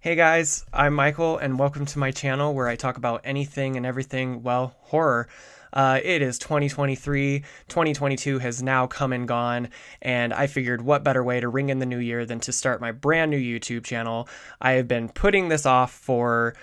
Hey guys, I'm Michael, and welcome to my channel where I talk about anything and everything, well, horror. It is 2023, 2022 has now come and gone, and I figured what better way to ring in the new year than to start my brand new YouTube channel. I have been putting this off for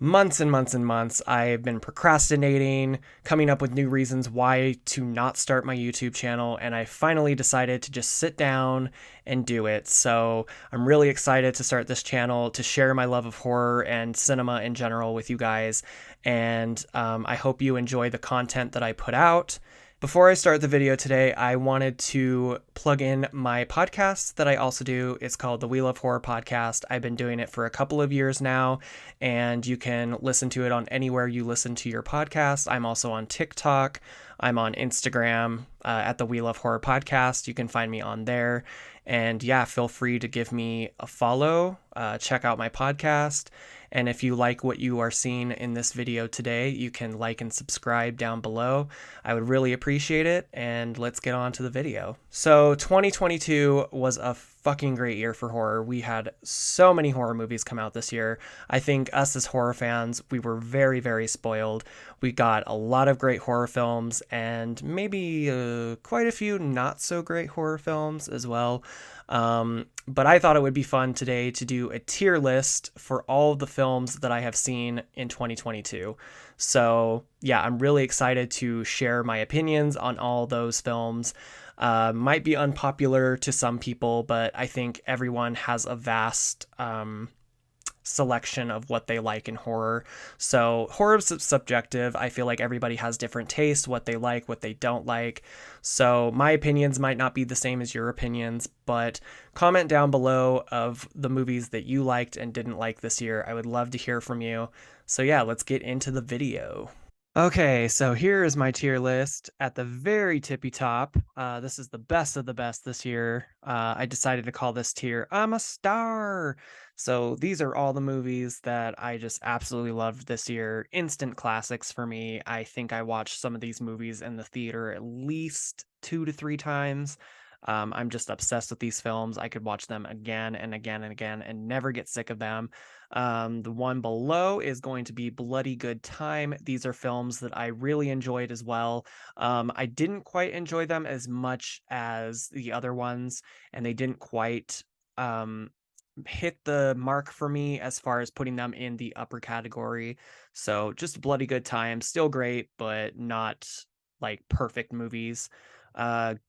months and months and months. I've been procrastinating, coming up with new reasons why to not start my YouTube channel, and I finally decided to just sit down and do it. So I'm really excited to start this channel to share my love of horror and cinema in general with you guys, and I hope you enjoy the content that I put out. Before I start the video today, I wanted to plug in my podcast that I also do. It's called the We Love Horror Podcast. I've been doing it for a couple of years now, and you can listen to it on anywhere you listen to your podcast. I'm also on TikTok. I'm on Instagram at the We Love Horror Podcast. You can find me on there. And yeah, feel free to give me a follow, check out my podcast. And if you like what you are seeing in this video today, you can like and subscribe down below. I would really appreciate it, and let's get on to the video. So 2022 was a fucking great year for horror. We had so many horror movies come out this year. I think us as horror fans, we were very, very spoiled. We got a lot of great horror films and maybe quite a few not so great horror films as well. But I thought it would be fun today to do a tier list for all of the films that I have seen in 2022. So yeah, I'm really excited to share my opinions on all those films. Might be unpopular to some people, but I think everyone has a vast selection of what they like in horror. So horror is subjective. I feel like everybody has different tastes, what they like, what they don't like. So my opinions might not be the same as your opinions, but comment down below of the movies that you liked and didn't like this year. I would love to hear from you. So yeah, let's get into the video. Okay, so here is my tier list. At the very tippy top, this is the best of the best this year. I decided to call this tier I'm a Star. So these are all the movies that I just absolutely loved this year. Instant classics for me. I think I watched some of these movies in the theater at least 2 to 3 times. I'm just obsessed with these films. I could watch them again and again and again and never get sick of them. The one below is going to be Bloody Good Time. These are films that I really enjoyed as well. I didn't quite enjoy them as much as the other ones, and they didn't quite hit the mark for me as far as putting them in the upper category. So just Bloody Good Time, still great, but not like perfect movies.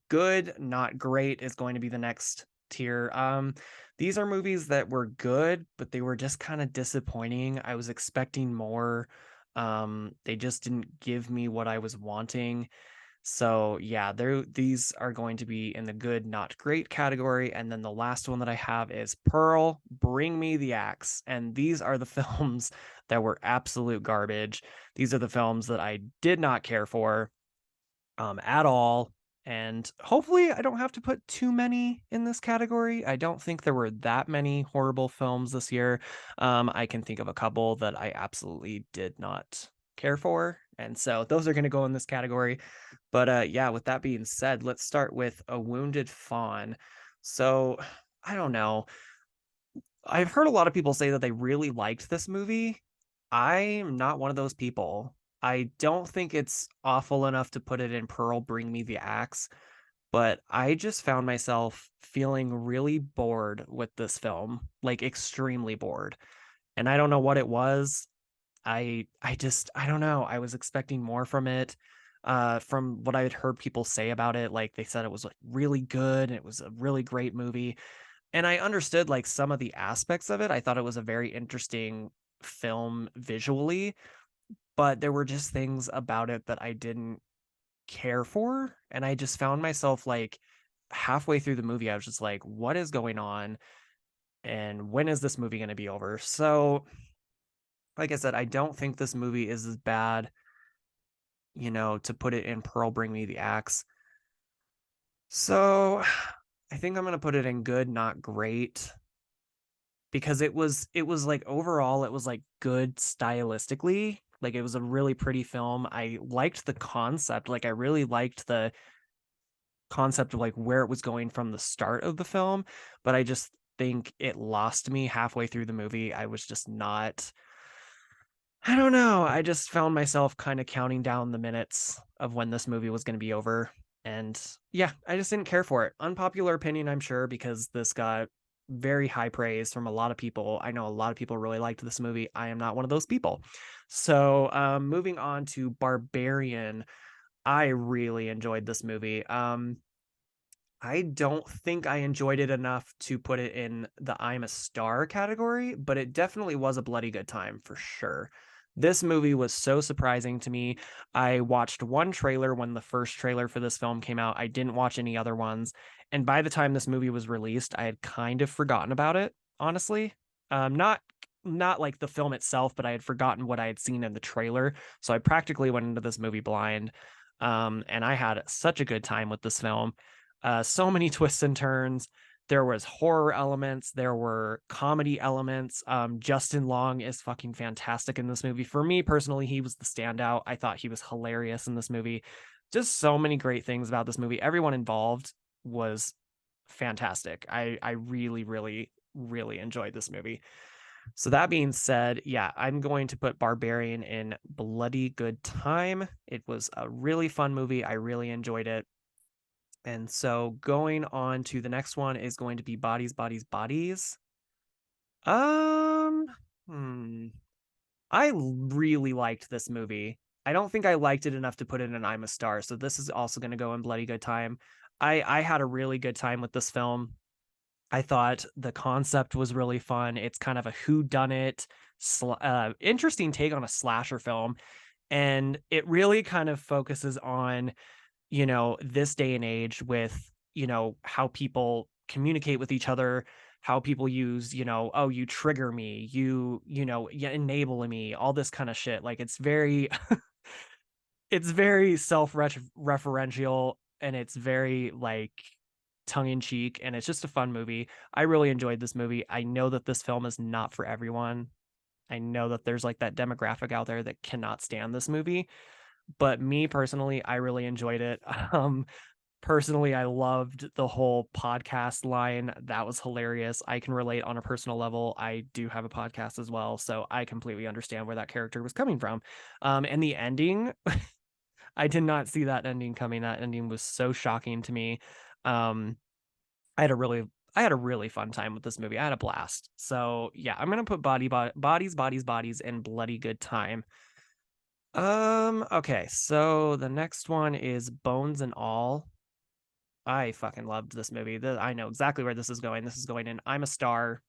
Good, not great is going to be the next tier. These are movies that were good, but they were just kind of disappointing. I was expecting more. They just didn't give me what I was wanting. So yeah, these are going to be in the good, not great category. And then the last one that I have is Pearl, Bring Me the Axe. And these are the films that were absolute garbage. These are the films that I did not care for at all. And hopefully, I don't have to put too many in this category. I don't think there were that many horrible films this year. I can think of a couple that I absolutely did not care for. And so those are going to go in this category. But yeah, with that being said, let's start with A Wounded Fawn. So I don't know. I've heard a lot of people say that they really liked this movie. I'm not one of those people. I don't think it's awful enough to put it in Pearl Bring Me the Axe, but I just found myself feeling really bored with this film, like extremely bored. And I don't know what it was. I don't know. I was expecting more from it. From what I had heard people say about it, like they said it was like really good and it was a really great movie. And I understood like some of the aspects of it. I thought it was a very interesting film visually, but there were just things about it that I didn't care for. And I just found myself like halfway through the movie, I was just like, what is going on? And when is this movie going to be over? So, like I said, I don't think this movie is as bad, to put it in Pearl Bring Me the Axe. So, I think I'm going to put it in good, not great. Because it was like overall it was like good stylistically, like it was a really pretty film. I liked the concept, like I really liked the concept of like where it was going from the start of the film, but I just think it lost me halfway through the movie. I was just not, I don't know. I just found myself kind of counting down the minutes of when this movie was going to be over. And yeah, I just didn't care for it. Unpopular opinion, I'm sure, because this got very high praise from a lot of people. I know a lot of people really liked this movie. I am not one of those people. So, moving on to Barbarian, I really enjoyed this movie. I don't think I enjoyed it enough to put it in the I'm a star category, but it definitely was a bloody good time for sure. This movie was so surprising to me. I watched one trailer when the first trailer for this film came out. I didn't watch any other ones. And by the time this movie was released, I had kind of forgotten about it, honestly. Not like the film itself, but I had forgotten what I had seen in the trailer. So I practically went into this movie blind. And I had such a good time with this film. So many twists and turns. There was horror elements. There were comedy elements. Justin Long is fucking fantastic in this movie. For me personally, he was the standout. I thought he was hilarious in this movie. Just so many great things about this movie. Everyone involved was fantastic. I really, really, really enjoyed this movie. So that being said, yeah, I'm going to put Barbarian in bloody good time. It was a really fun movie. I really enjoyed it. And so going on to the next one is going to be Bodies, Bodies, Bodies. Um, hmm. I really liked this movie. I don't think I liked it enough to put it in I'm a Star, so this is also going to go in bloody good time. I had a really good time with this film. I thought the concept was really fun. It's kind of a who done it, interesting take on a slasher film, and it really kind of focuses on this day and age with, how people communicate with each other, how people use, oh, you trigger me, you enable me, all this kind of shit. Like it's very, it's very self-referential and it's very like tongue in cheek and it's just a fun movie. I really enjoyed this movie. I know that this film is not for everyone. I know that there's like that demographic out there that cannot stand this movie, but me personally, I really enjoyed it. Personally, I loved the whole podcast line. That was hilarious. I can relate on a personal level. I do have a podcast as well, so I completely understand where that character was coming from. And the ending, I did not see that ending coming. That ending was so shocking to me. Um, I had a really I had a really fun time with this movie. I had a blast. So yeah, I'm gonna put bodies, bodies, bodies, and bloody good time. Okay, so the next one is Bones and All. I fucking loved this movie. I know exactly where this is going. This is going in I'm a Star.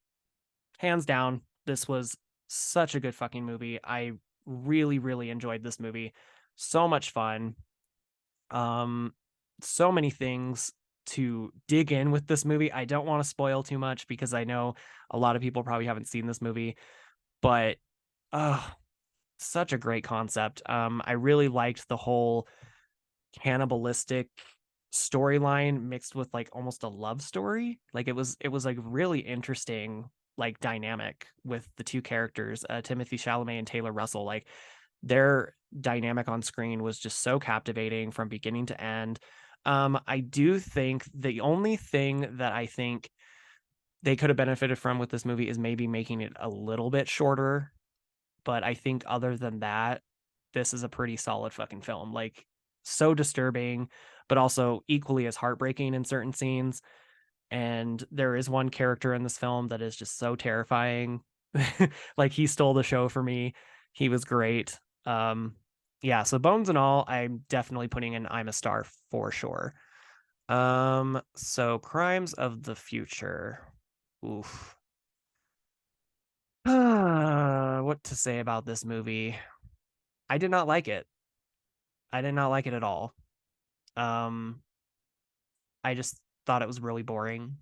Hands down, this was such a good fucking movie. I really, really enjoyed this movie. So much fun. Um, so many things to dig in with this movie. I don't want to spoil too much because I know a lot of people probably haven't seen this movie, but such a great concept. I really liked the whole cannibalistic storyline mixed with like almost a love story. Like it was like really interesting like dynamic with the two characters, Timothy Chalamet and Taylor Russell. Like their dynamic on screen was just so captivating from beginning to end. I do think the only thing that I think they could have benefited from with this movie is maybe making it a little bit shorter. But I think other than that, this is a pretty solid fucking film. Like so disturbing, but also equally as heartbreaking in certain scenes. And there is one character in this film that is just so terrifying. Like he stole the show for me. He was great. Yeah, so Bones and All, I'm definitely putting in I'm a Star for sure. So Crimes of the Future. Oof. What to say about this movie? I did not like it. I did not like it at all. Um, I just thought it was really boring.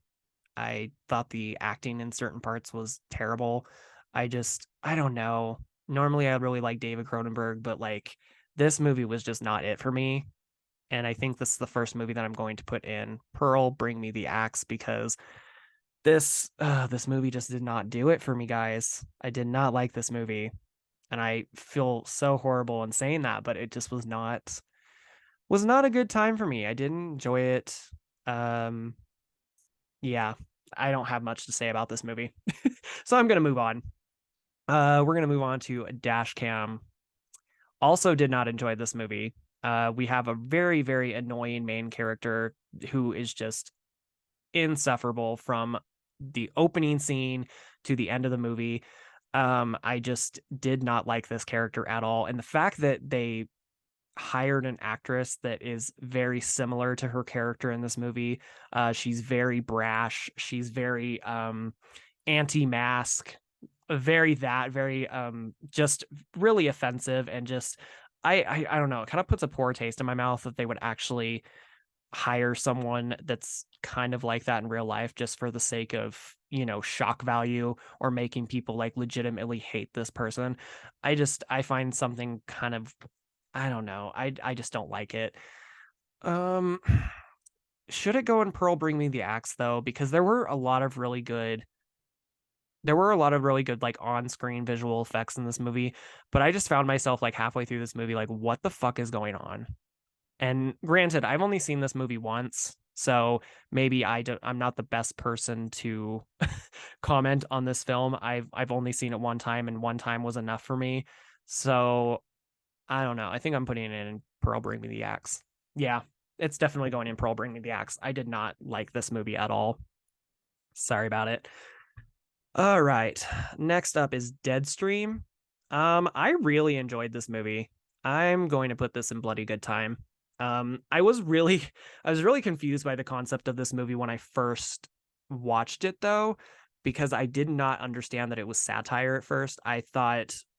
I thought the acting in certain parts was terrible. I don't know. Normally, I really like David Cronenberg, but like this movie was just not it for me. And I think this is the first movie that I'm going to put in Pearl, Bring Me the Axe, because this movie just did not do it for me, guys. I did not like this movie, and I feel so horrible in saying that, but it just was not a good time for me. I didn't enjoy it. Um, yeah. I don't have much to say about this movie. So I'm going to move on. We're going to move on to Dash Cam. Also did not enjoy this movie. We have a very, very annoying main character who is just insufferable from the opening scene to the end of the movie. I just did not like this character at all. And the fact that they hired an actress that is very similar to her character in this movie. She's very brash. She's very anti-mask, very just really offensive and just I don't know. It kind of puts a poor taste in my mouth that they would actually hire someone that's kind of like that in real life just for the sake of, shock value or making people like legitimately hate this person. I find something kind of, I don't know. I just don't like it. Um should it go in Pearl Bring Me the Axe though? Because there were a lot of really good like on-screen visual effects in this movie, but I just found myself like halfway through this movie like what the fuck is going on? And granted, I've only seen this movie once, so maybe I'm not the best person to comment on this film. I've only seen it one time and one time was enough for me. So I don't know. I think I'm putting it in Pearl Bring Me the Axe. Yeah, it's definitely going in Pearl Bring Me the Axe. I did not like this movie at all. Sorry about it. All right. Next up is Deadstream. I really enjoyed this movie. I'm going to put this in Bloody Good Time. I was really confused by the concept of this movie when I first watched it though, because I did not understand that it was satire at first.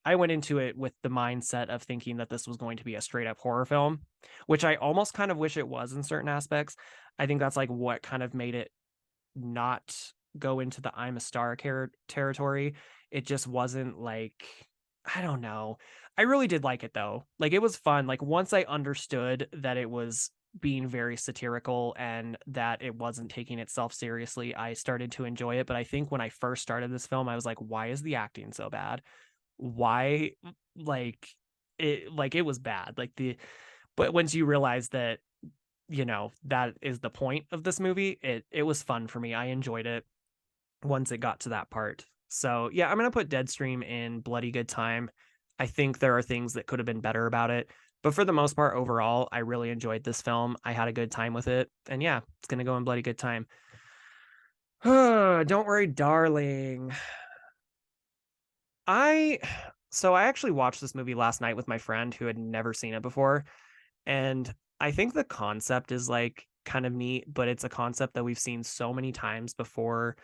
I went into it with the mindset of thinking that this was going to be a straight up horror film, which I almost kind of wish it was in certain aspects. I think that's like what kind of made it not go into the I'm a star territory. It just wasn't like, I don't know. I really did like it though. Like it was fun. Like once I understood that it was being very satirical and that it wasn't taking itself seriously, I started to enjoy it. But I think when I first started this film, I was like, why is the acting so bad? Why like it was bad. But once you realize that, that is the point of this movie, it was fun for me. I enjoyed it once it got to that part. So yeah, I'm gonna put Deadstream in Bloody Good Time. I think there are things that could have been better about it, but for the most part, overall, I really enjoyed this film. I had a good time with it, and yeah, it's gonna go in Bloody Good Time. Don't worry, darling. I I actually watched this movie last night with my friend who had never seen it before, and I think the concept is like kind of neat, but it's a concept that we've seen so many times before.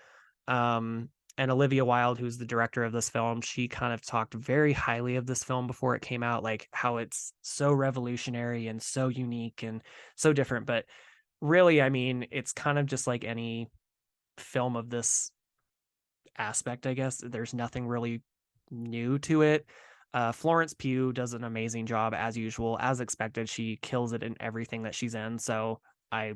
And Olivia Wilde, who's the director of this film, she kind of talked very highly of this film before it came out, like how it's so revolutionary and so unique and so different. But really, I mean, it's kind of just like any film of this aspect, I guess. There's nothing really new to it. Florence Pugh does an amazing job as usual, as expected. She kills it in everything that she's in. So I,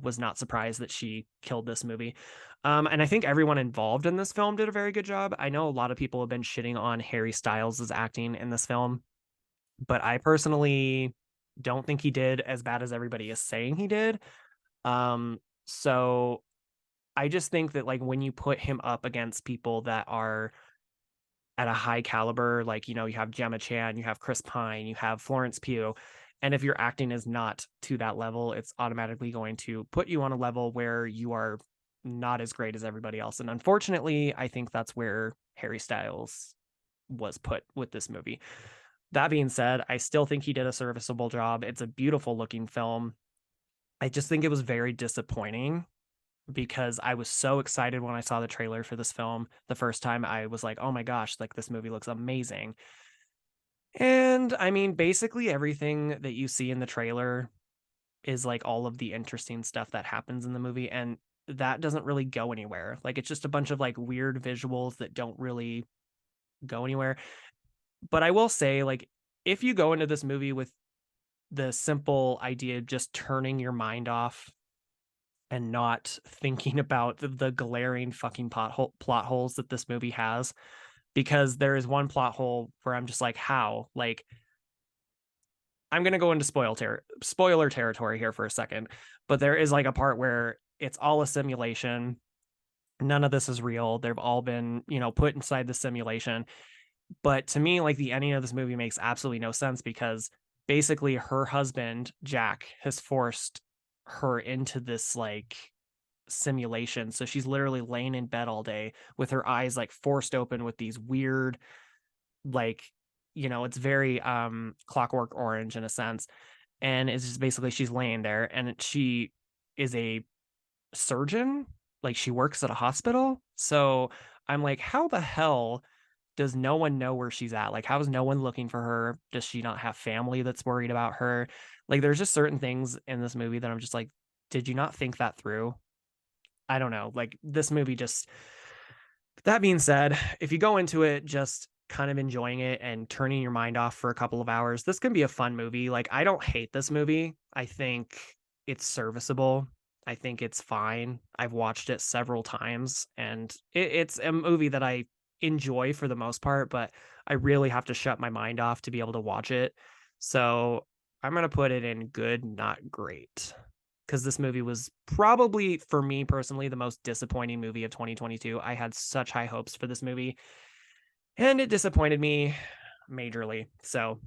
was not surprised that she killed this movie. And I think everyone involved in this film did a very good job. I know a lot of people have been shitting on Harry Styles' acting in this film, but I personally don't think he did as bad as everybody is saying he did. So I just think that like when you put him up against people that are at a high caliber, like, you have Gemma Chan, you have Chris Pine, you have Florence Pugh. And if your acting is not to that level, it's automatically going to put you on a level where you are not as great as everybody else. And unfortunately, I think that's where Harry Styles was put with this movie. That being said, I still think he did a serviceable job. It's a beautiful looking film. I just think it was very disappointing because I was so excited when I saw the trailer for this film the first time. I was like, oh my gosh, like this movie looks amazing. And I mean, basically everything that you see in the trailer is like all of the interesting stuff that happens in the movie. And that doesn't really go anywhere. Like it's just a bunch of like weird visuals that don't really go anywhere. But I will say, like, if you go into this movie with the simple idea of just turning your mind off and not thinking about the glaring fucking plot holes that this movie has, because there is one plot hole where I'm just like, how? Like, I'm gonna go into spoiler territory here for a second, but there is like a part where it's all a simulation None of this is real. They've all been, put inside the simulation. But to me, like the ending of this movie makes absolutely no sense because basically her husband, Jack, has forced her into this like simulation. So she's literally laying in bed all day with her eyes like forced open with these weird, like, it's very Clockwork Orange in a sense. And it's just basically she's laying there and she is a surgeon, like she works at a hospital. So I'm like, how the hell does no one know where she's at? Like, how is no one looking for her? Does she not have family that's worried about her? Like, there's just certain things in this movie that I'm just like, did you not think that through? I don't know. Like, this movie just, that being said, if you go into it just kind of enjoying it and turning your mind off for a couple of hours, this can be a fun movie. Like, I don't hate this movie. I think it's serviceable. I think it's fine. I've watched it several times and it's a movie that I enjoy for the most part, but I really have to shut my mind off to be able to watch it. So I'm going to put it in good, not great because this movie was probably, for me personally, the most disappointing movie of 2022. I had such high hopes for this movie, and it disappointed me majorly. So,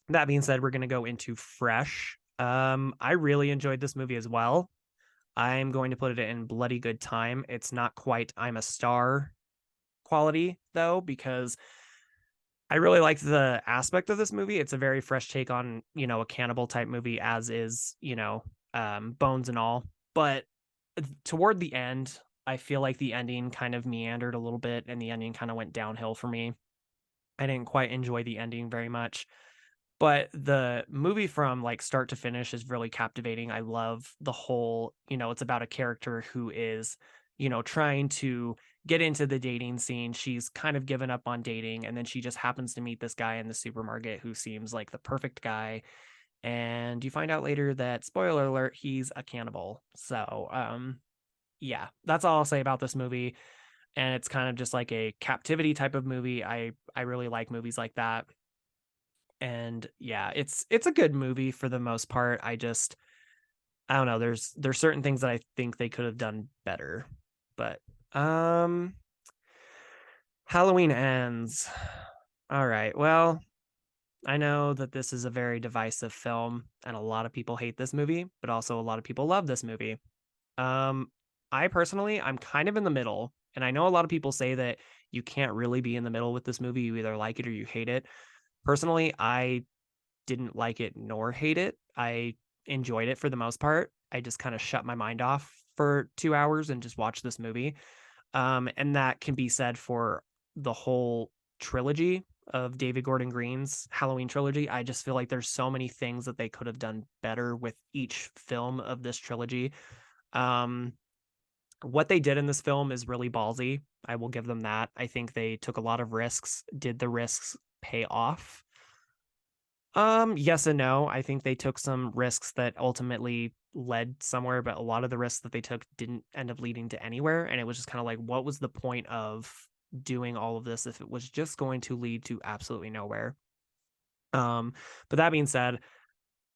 that being said, we're going to go into Fresh. I really enjoyed this movie as well. I'm going to put it in bloody good time. It's not quite I'm a star quality, though, because I really liked the aspect of this movie. It's a very fresh take on, a cannibal type movie, as is, Bones and all. But toward the end, I feel like the ending kind of meandered a little bit and the ending kind of went downhill for me. I didn't quite enjoy the ending very much. But the movie from like start to finish is really captivating. I love the whole, it's about a character who is, trying to get into the dating scene. She's kind of given up on dating and then she just happens to meet this guy in the supermarket who seems like the perfect guy. And you find out later that spoiler alert, he's a cannibal. So, yeah, that's all I'll say about this movie. And it's kind of just like a captivity type of movie. I really like movies like that. And yeah, it's a good movie for the most part. I don't know, there's certain things that I think they could have done better. But um Halloween Ends. All right. Well, I know that this is a very divisive film and a lot of people hate this movie, but also a lot of people love this movie. Um I personally, I'm kind of in the middle, and I know a lot of people say that you can't really be in the middle with this movie. You either like it or you hate it. Personally, I didn't like it nor hate it. I enjoyed it for the most part. I just kind of shut my mind off for 2 hours and just watched this movie. And that can be said for the whole trilogy of David Gordon Green's Halloween trilogy. I just feel like there's so many things that they could have done better with each film of this trilogy. Um, what they did in this film is really ballsy. I will give them that. I think they took a lot of risks. Did the risks pay off? Yes and no. I think they took some risks that ultimately led somewhere, but a lot of the risks that they took didn't end up leading to anywhere. And it was just kind of like, what was the point of doing all of this if it was just going to lead to absolutely nowhere? Um, but that being said,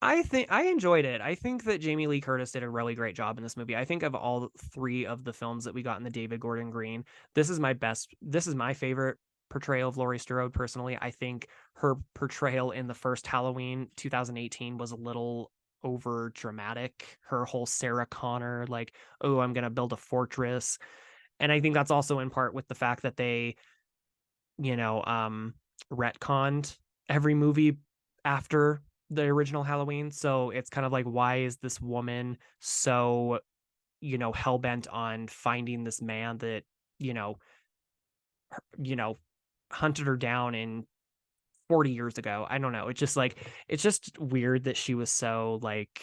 I think I enjoyed it. I think that Jamie Lee Curtis did a really great job in this movie. I think of all three of the films that we got in the David Gordon Green, this is my favorite portrayal of Laurie Strode personally. I think her portrayal in the first Halloween 2018 was a little over dramatic. Her whole Sarah Connor, like, oh, I'm gonna build a fortress. And I think that's also in part with the fact that they, you know, um, retconned every movie after the original Halloween. So it's kind of like, why is this woman so, hell bent on finding this man that, you know, you know, hunted her down in 40 years ago? I don't know. It's just like, it's just weird that she was so like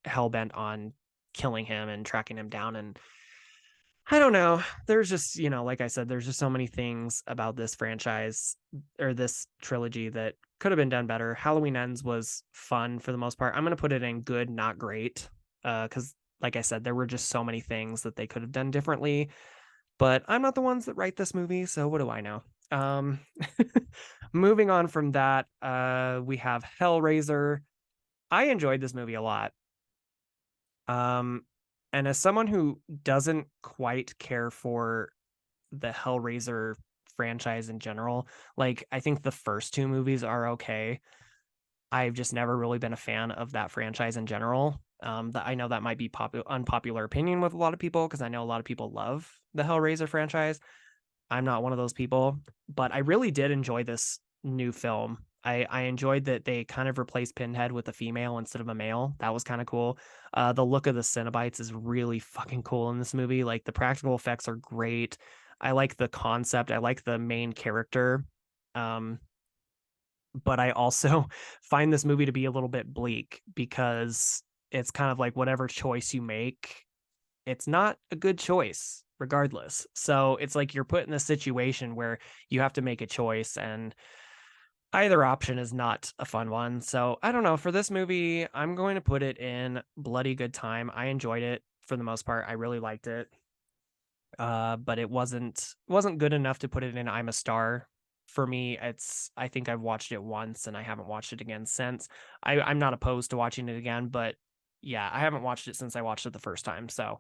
hell bent on killing him and tracking him down. And I don't know. There's just, like I said, there's just so many things about this franchise or this trilogy that could have been done better. Halloween Ends was fun for the most part. I'm going to put it in good, not great. Cuz like I said, there were just so many things that they could have done differently, but I'm not the ones that write this movie, so what do I know? Um Moving on from that, we have Hellraiser. I enjoyed this movie a lot. Um And as someone who doesn't quite care for the Hellraiser franchise in general, like I think the first two movies are okay. I've just never really been a fan of that franchise in general. That I know that might be unpopular opinion with a lot of people because I know a lot of people love the Hellraiser franchise. I'm not one of those people, but I really did enjoy this new film. I enjoyed that they kind of replaced Pinhead with a female instead of a male. That was kind of cool. The look of the Cenobites is really fucking cool in this movie. Like the practical effects are great. I like the concept. I like the main character. Um, but I also find this movie to be a little bit bleak because it's kind of like whatever choice you make, it's not a good choice regardless. So it's like you're put in a situation where you have to make a choice and either option is not a fun one. So I don't know. For this movie, I'm going to put it in bloody good time. I enjoyed it for the most part. I really liked it. But it wasn't good enough to put it in I'm a star. For me, it's I think I've watched it once and I haven't watched it again since. I'm not opposed to watching it again, but yeah, I haven't watched it since I watched it the first time. So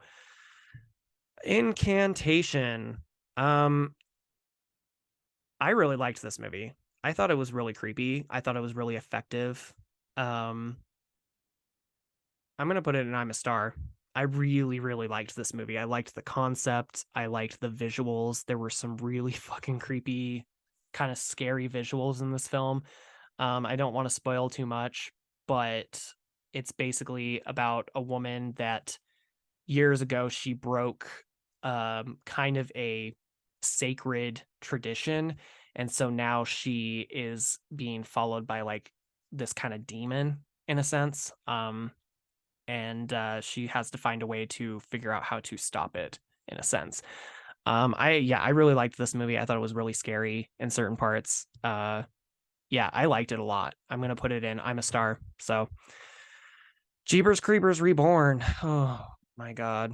Incantation. Um, I really liked this movie. I thought it was really creepy. I thought it was really effective. Um, I'm gonna put it in I'm a star. I really, really liked this movie. I liked the concept. I liked the visuals. There were some really fucking creepy, kind of scary visuals in this film. I don't want to spoil too much, but it's basically about a woman that years ago she broke kind of a sacred tradition, and so now she is being followed by like this kind of demon in a sense. And she has to find a way to figure out how to stop it in a sense. I really liked this movie. I thought it was really scary in certain parts. Yeah, I liked it a lot. I'm gonna put it in I'm a star. So Jeepers Creepers Reborn. Oh my god.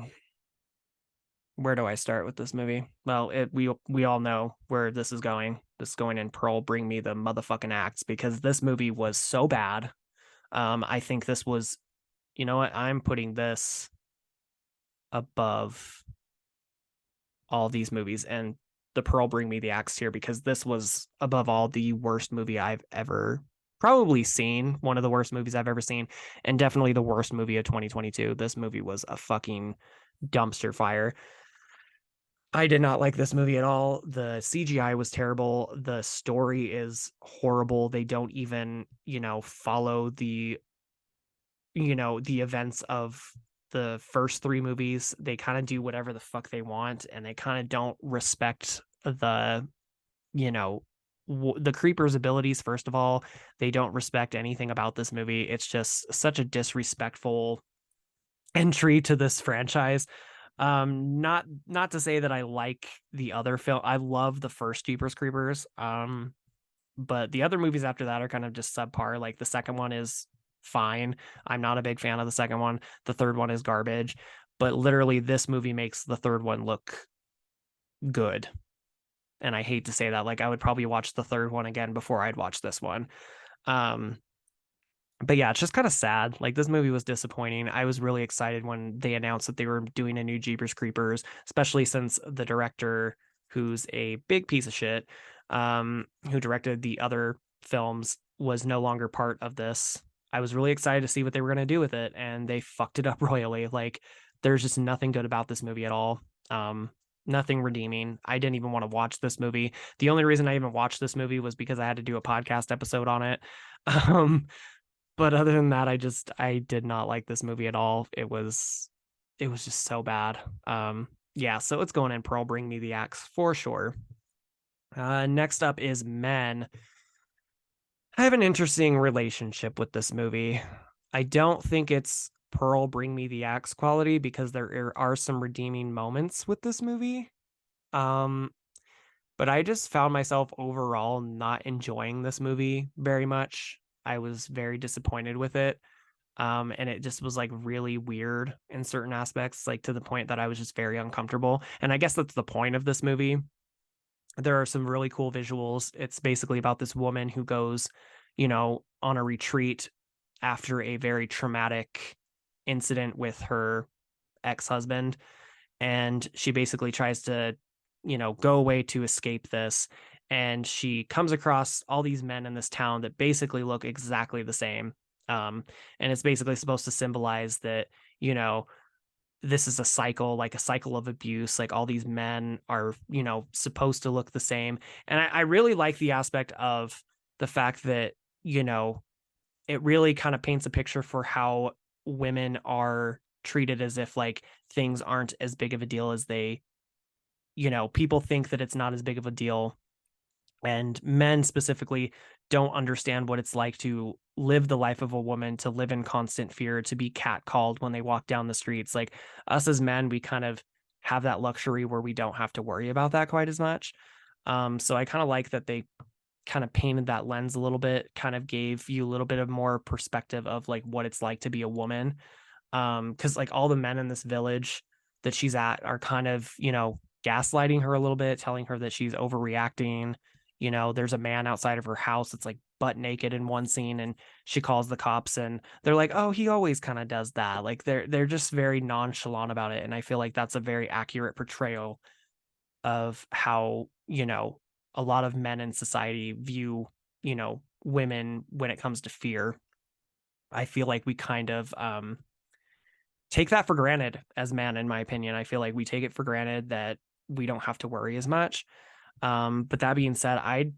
Where do I start with this movie? Well, we all know where this is going. This is going in Pearl Bring Me the Motherfucking Axe because this movie was so bad. I think this was, you know what? I'm putting this above all these movies and the Pearl Bring Me the Axe here because this was above all the worst movie I've ever probably seen, one of the worst movies I've ever seen, and definitely the worst movie of 2022. This movie was a fucking dumpster fire. I did not like this movie at all. The CGI was terrible. The story is horrible. They don't even, follow the events of the first three movies. They kind of do whatever the fuck they want and they kind of don't respect you know, the creeper's abilities. First of all, they don't respect anything about this movie. It's just such a disrespectful entry to this franchise. Not to say that I like the other film. I love the first Jeepers Creepers. But the other movies after that are kind of just subpar. Like the second one is fine. I'm not a big fan of the second one. The third one is garbage. But literally, this movie makes the third one look good. And I hate to say that. Like I would probably watch the third one again before I'd watch this one. Um, but yeah, it's just kind of sad. Like this movie was disappointing. I was really excited when they announced that they were doing a new Jeepers Creepers, especially since the director, who's a big piece of shit, who directed the other films, was no longer part of this. I was really excited to see what they were going to do with it, and they fucked it up royally. Like there's just nothing good about this movie at all. Nothing redeeming. I didn't even want to watch this movie. The only reason I even watched this movie was because I had to do a podcast episode on it. Um, but other than that, I did not like this movie at all. It was just so bad. Yeah, so it's going in Pearl Bring Me the Axe for sure. Next up is Men. I have an interesting relationship with this movie. I don't think it's Pearl Bring Me the Axe quality because there are some redeeming moments with this movie. Um, but I just found myself overall not enjoying this movie very much. I was very disappointed with it. And it just was like really weird in certain aspects, like to the point that I was just very uncomfortable. And I guess that's the point of this movie. There are some really cool visuals. It's basically about this woman who goes, on a retreat after a very traumatic incident with her ex-husband, and she basically tries to, go away to escape this. And she comes across all these men in this town that basically look exactly the same. And it's basically supposed to symbolize that, you know, this is a cycle, like a cycle of abuse. Like all these men are, supposed to look the same. And I really like the aspect of the fact that, you know, it really kind of paints a picture for how women are treated as if like things aren't as big of a deal as they, people think that it's not as big of a deal. And men specifically don't understand what it's like to live the life of a woman, to live in constant fear, to be catcalled when they walk down the streets. Like us as men, we kind of have that luxury where we don't have to worry about that quite as much. So I kind of like that they kind of painted that lens a little bit, kind of gave you a little bit of more perspective of like what it's like to be a woman. Because like all the men in this village that she's at are kind of, gaslighting her a little bit, telling her that she's overreacting. There's a man outside of her house that's like butt naked in one scene, and she calls the cops, and they're like, "Oh, he always kind of does that." Like they're just very nonchalant about it, and I feel like that's a very accurate portrayal of how, a lot of men in society view, women when it comes to fear. I feel like we kind of take that for granted as men, in my opinion. I feel like we take it for granted that we don't have to worry as much. But that being said,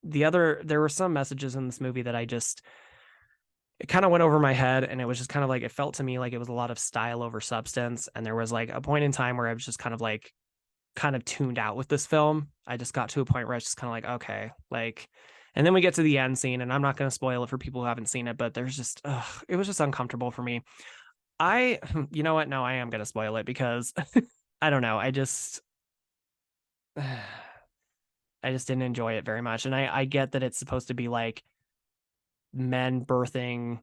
there were some messages in this movie that it kind of went over my head, and it was just kind of like, it felt to me like it was a lot of style over substance. And there was like a point in time where I was just kind of tuned out with this film. I just got to a point where I was just kind of like, okay, like, and then we get to the end scene, and I'm not going to spoil it for people who haven't seen it, but it was just uncomfortable for me. You know what? No, I am going to spoil it because I don't know. I just didn't enjoy it very much. And I get that it's supposed to be like men birthing,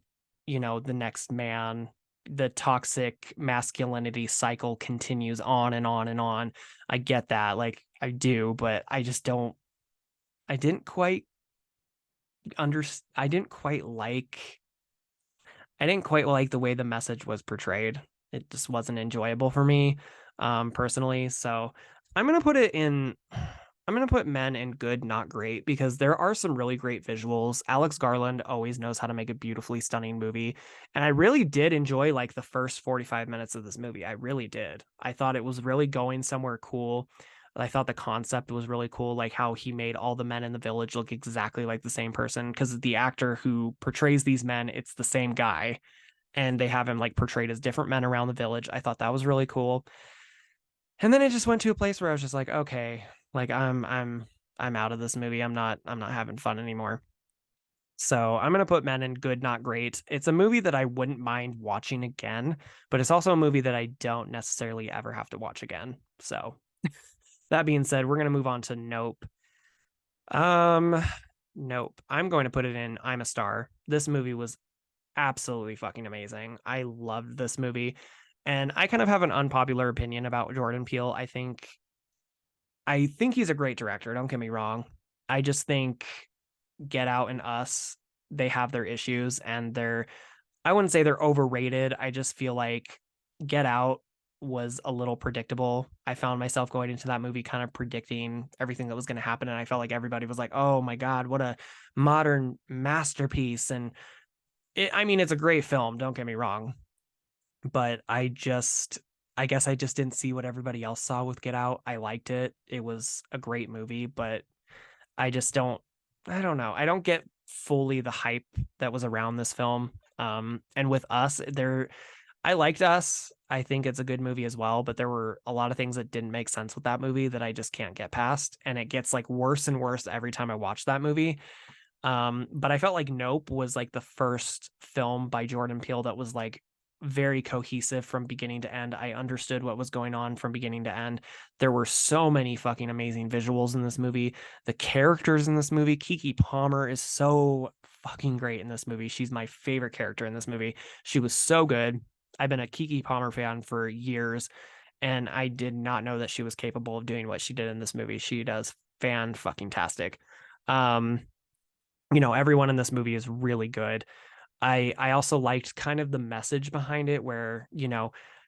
the next man. The toxic masculinity cycle continues on and on and on. I get that. Like I do, but I didn't quite under, I didn't quite like, I didn't quite like the way the message was portrayed. It just wasn't enjoyable for me, personally. So I'm gonna put it in. I'm gonna put Men in good, not great, because there are some really great visuals. Alex Garland always knows how to make a beautifully stunning movie, and I really did enjoy like the first 45 minutes of this movie. I really did. I thought it was really going somewhere cool. I thought the concept was really cool, like how he made all the men in the village look exactly like the same person. Because the actor who portrays these men, it's the same guy, and they have him like portrayed as different men around the village. I thought that was really cool. And then it just went to a place where I was just like, okay, like I'm out of this movie. I'm not having fun anymore. So I'm gonna put Men in good, not great. It's a movie that I wouldn't mind watching again, but it's also a movie that I don't necessarily ever have to watch again. So that being said, we're gonna move on to Nope. Um, Nope. I'm going to put it in I'm a Star. This movie was absolutely fucking amazing. I loved this movie. And I kind of have an unpopular opinion about Jordan Peele. I think he's a great director, don't get me wrong. I just think Get Out and Us, they have their issues, and I wouldn't say they're overrated. I just feel like Get Out was a little predictable. I found myself going into that movie kind of predicting everything that was going to happen, and I felt like everybody was like, "Oh my god, what a modern masterpiece." And I mean, it's a great film, don't get me wrong, but I guess I just didn't see what everybody else saw with Get Out. I liked it. It was a great movie, but I just I don't know. I don't get fully the hype that was around this film. And with Us, I liked Us. I think it's a good movie as well, but there were a lot of things that didn't make sense with that movie that I just can't get past. And it gets like worse and worse every time I watch that movie. But I felt like Nope was like the first film by Jordan Peele that was like very cohesive from beginning to end. I understood what was going on from beginning to end. There were so many fucking amazing visuals in this movie. The characters in this movie, Kiki Palmer is so fucking great in this movie. She's my favorite character in this movie. She was so good. I've been a Kiki Palmer fan for years, and I did not know that she was capable of doing what she did in this movie. She does fan fucking tastic. Everyone in this movie is really good. I also liked kind of the message behind it where,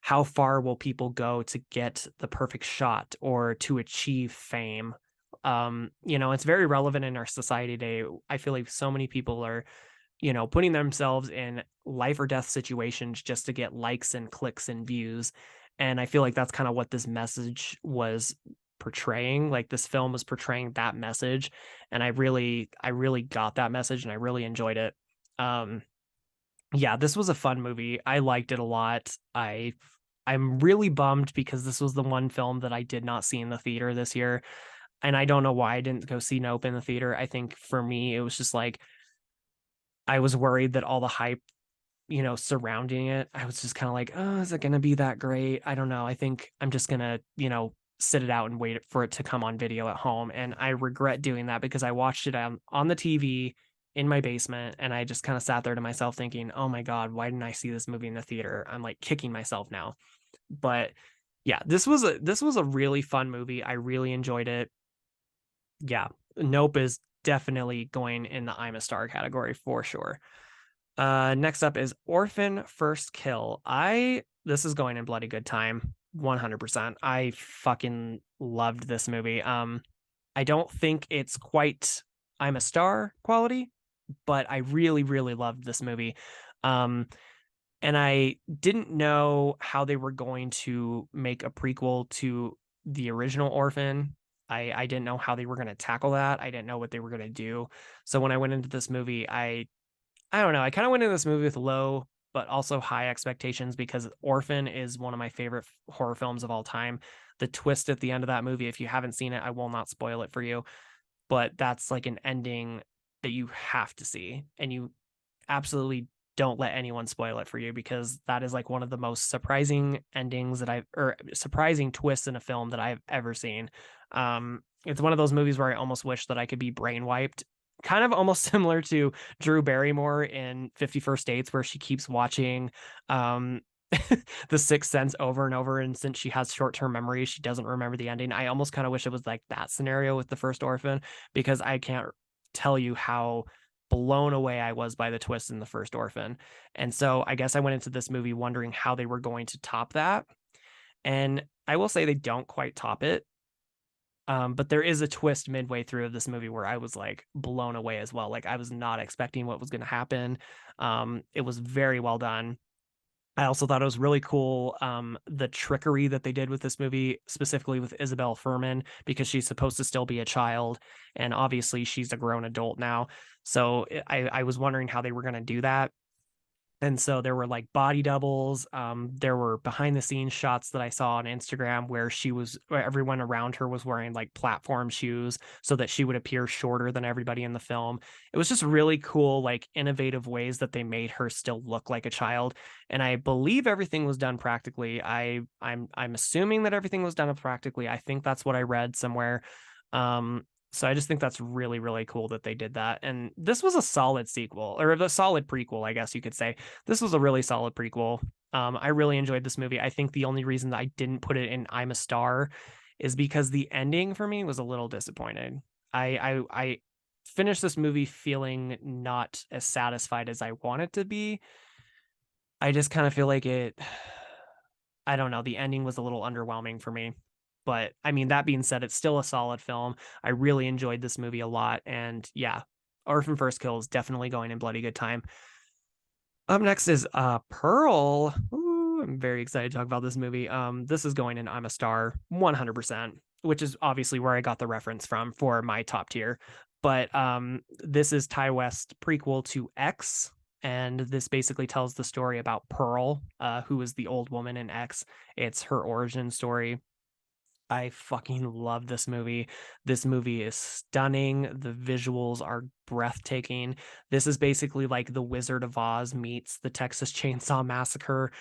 how far will people go to get the perfect shot or to achieve fame? It's very relevant in our society today. I feel like so many people are, putting themselves in life or death situations just to get likes and clicks and views. And I feel like that's kind of what this message was portraying. Like this film was portraying that message. And I really got that message and I really enjoyed it. Um, yeah, this was a fun movie. I liked it a lot. I'm really bummed because this was the one film that I did not see in the theater this year. And I don't know why I didn't go see Nope in the theater. I think for me, it was just like I was worried that all the hype, surrounding it, I was just kind of like, oh, is it going to be that great? I don't know. I think I'm just going to, sit it out and wait for it to come on video at home. And I regret doing that because I watched it on the TV in my basement and I just kind of sat there to myself thinking, oh my God, why didn't I see this movie in the theater? I'm like kicking myself now. But yeah, this was a really fun movie. I really enjoyed it. Yeah. Nope is definitely going in the I'm a star category for sure. Next up is Orphan First Kill. This is going in bloody good time. 100%. I fucking loved this movie. I don't think it's quite I'm a star quality, but I really, really loved this movie. Um, and I didn't know how they were going to make a prequel to the original Orphan. I didn't know how they were going to tackle that. I didn't know what they were going to do. So when I went into this movie, I don't know. I kind of went into this movie with low but also high expectations because Orphan is one of my favorite horror films of all time. The twist at the end of that movie, if you haven't seen it, I will not spoil it for you, but that's like an ending that you have to see and you absolutely don't let anyone spoil it for you because that is like one of the most surprising endings that I've or surprising twists in a film that I've ever seen. It's one of those movies where I almost wish that I could be brain wiped. Kind of almost similar to Drew Barrymore in 51st Dates, where she keeps watching um, The Sixth Sense over and over. And since she has short term memory, she doesn't remember the ending. I almost kind of wish it was like that scenario with the first Orphan because I can't tell you how blown away I was by the twist in the first Orphan. And so I guess I went into this movie wondering how they were going to top that. And I will say they don't quite top it. But there is a twist midway through of this movie where I was like blown away as well. Like I was not expecting what was going to happen. It was very well done. I also thought it was really cool, the trickery that they did with this movie, specifically with Isabel Furman, because she's supposed to still be a child, and obviously she's a grown adult now. So I was wondering how they were going to do that. And so there were like body doubles. There were behind the scenes shots that I saw on Instagram where everyone around her was wearing like platform shoes so that she would appear shorter than everybody in the film. It was just really cool, like innovative ways that they made her still look like a child. And I believe everything was done practically. I'm assuming that everything was done practically. I think that's what I read somewhere. So I just think that's really, really cool that they did that. And this was a solid sequel or the solid prequel, I guess you could say. This was a really solid prequel. I really enjoyed this movie. I think the only reason that I didn't put it in I'm a Star is because the ending for me was a little disappointing. I finished this movie feeling not as satisfied as I wanted to be. I just kind of feel like I don't know, the ending was a little underwhelming for me. But I mean, that being said, it's still a solid film. I really enjoyed this movie a lot. And yeah, Orphan First Kill is definitely going in bloody good time. Up next is Pearl. Ooh, I'm very excited to talk about this movie. This is going in I'm a Star 100%, which is obviously where I got the reference from for my top tier. But this is Ty West prequel to X, and this basically tells the story about Pearl, who is the old woman in X. It's her origin story. I fucking love this movie. This movie is stunning. The visuals are breathtaking. This is basically like The Wizard of Oz meets the Texas Chainsaw Massacre.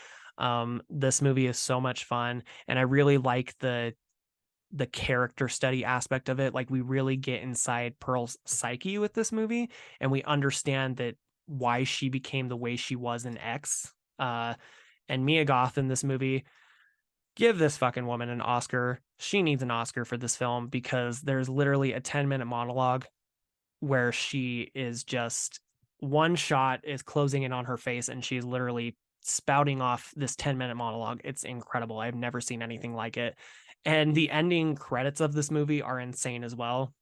This movie is so much fun, and I really like the character study aspect of it. Like we really get inside Pearl's psyche with this movie, and we understand that why she became the way she was in X. And Mia Goth in this movie, give this fucking woman an Oscar. She needs an Oscar for this film because there's literally a 10-minute monologue where she is just one shot is closing in on her face and she's literally spouting off this 10-minute monologue. It's incredible. I've never seen anything like it. And the ending credits of this movie are insane as well.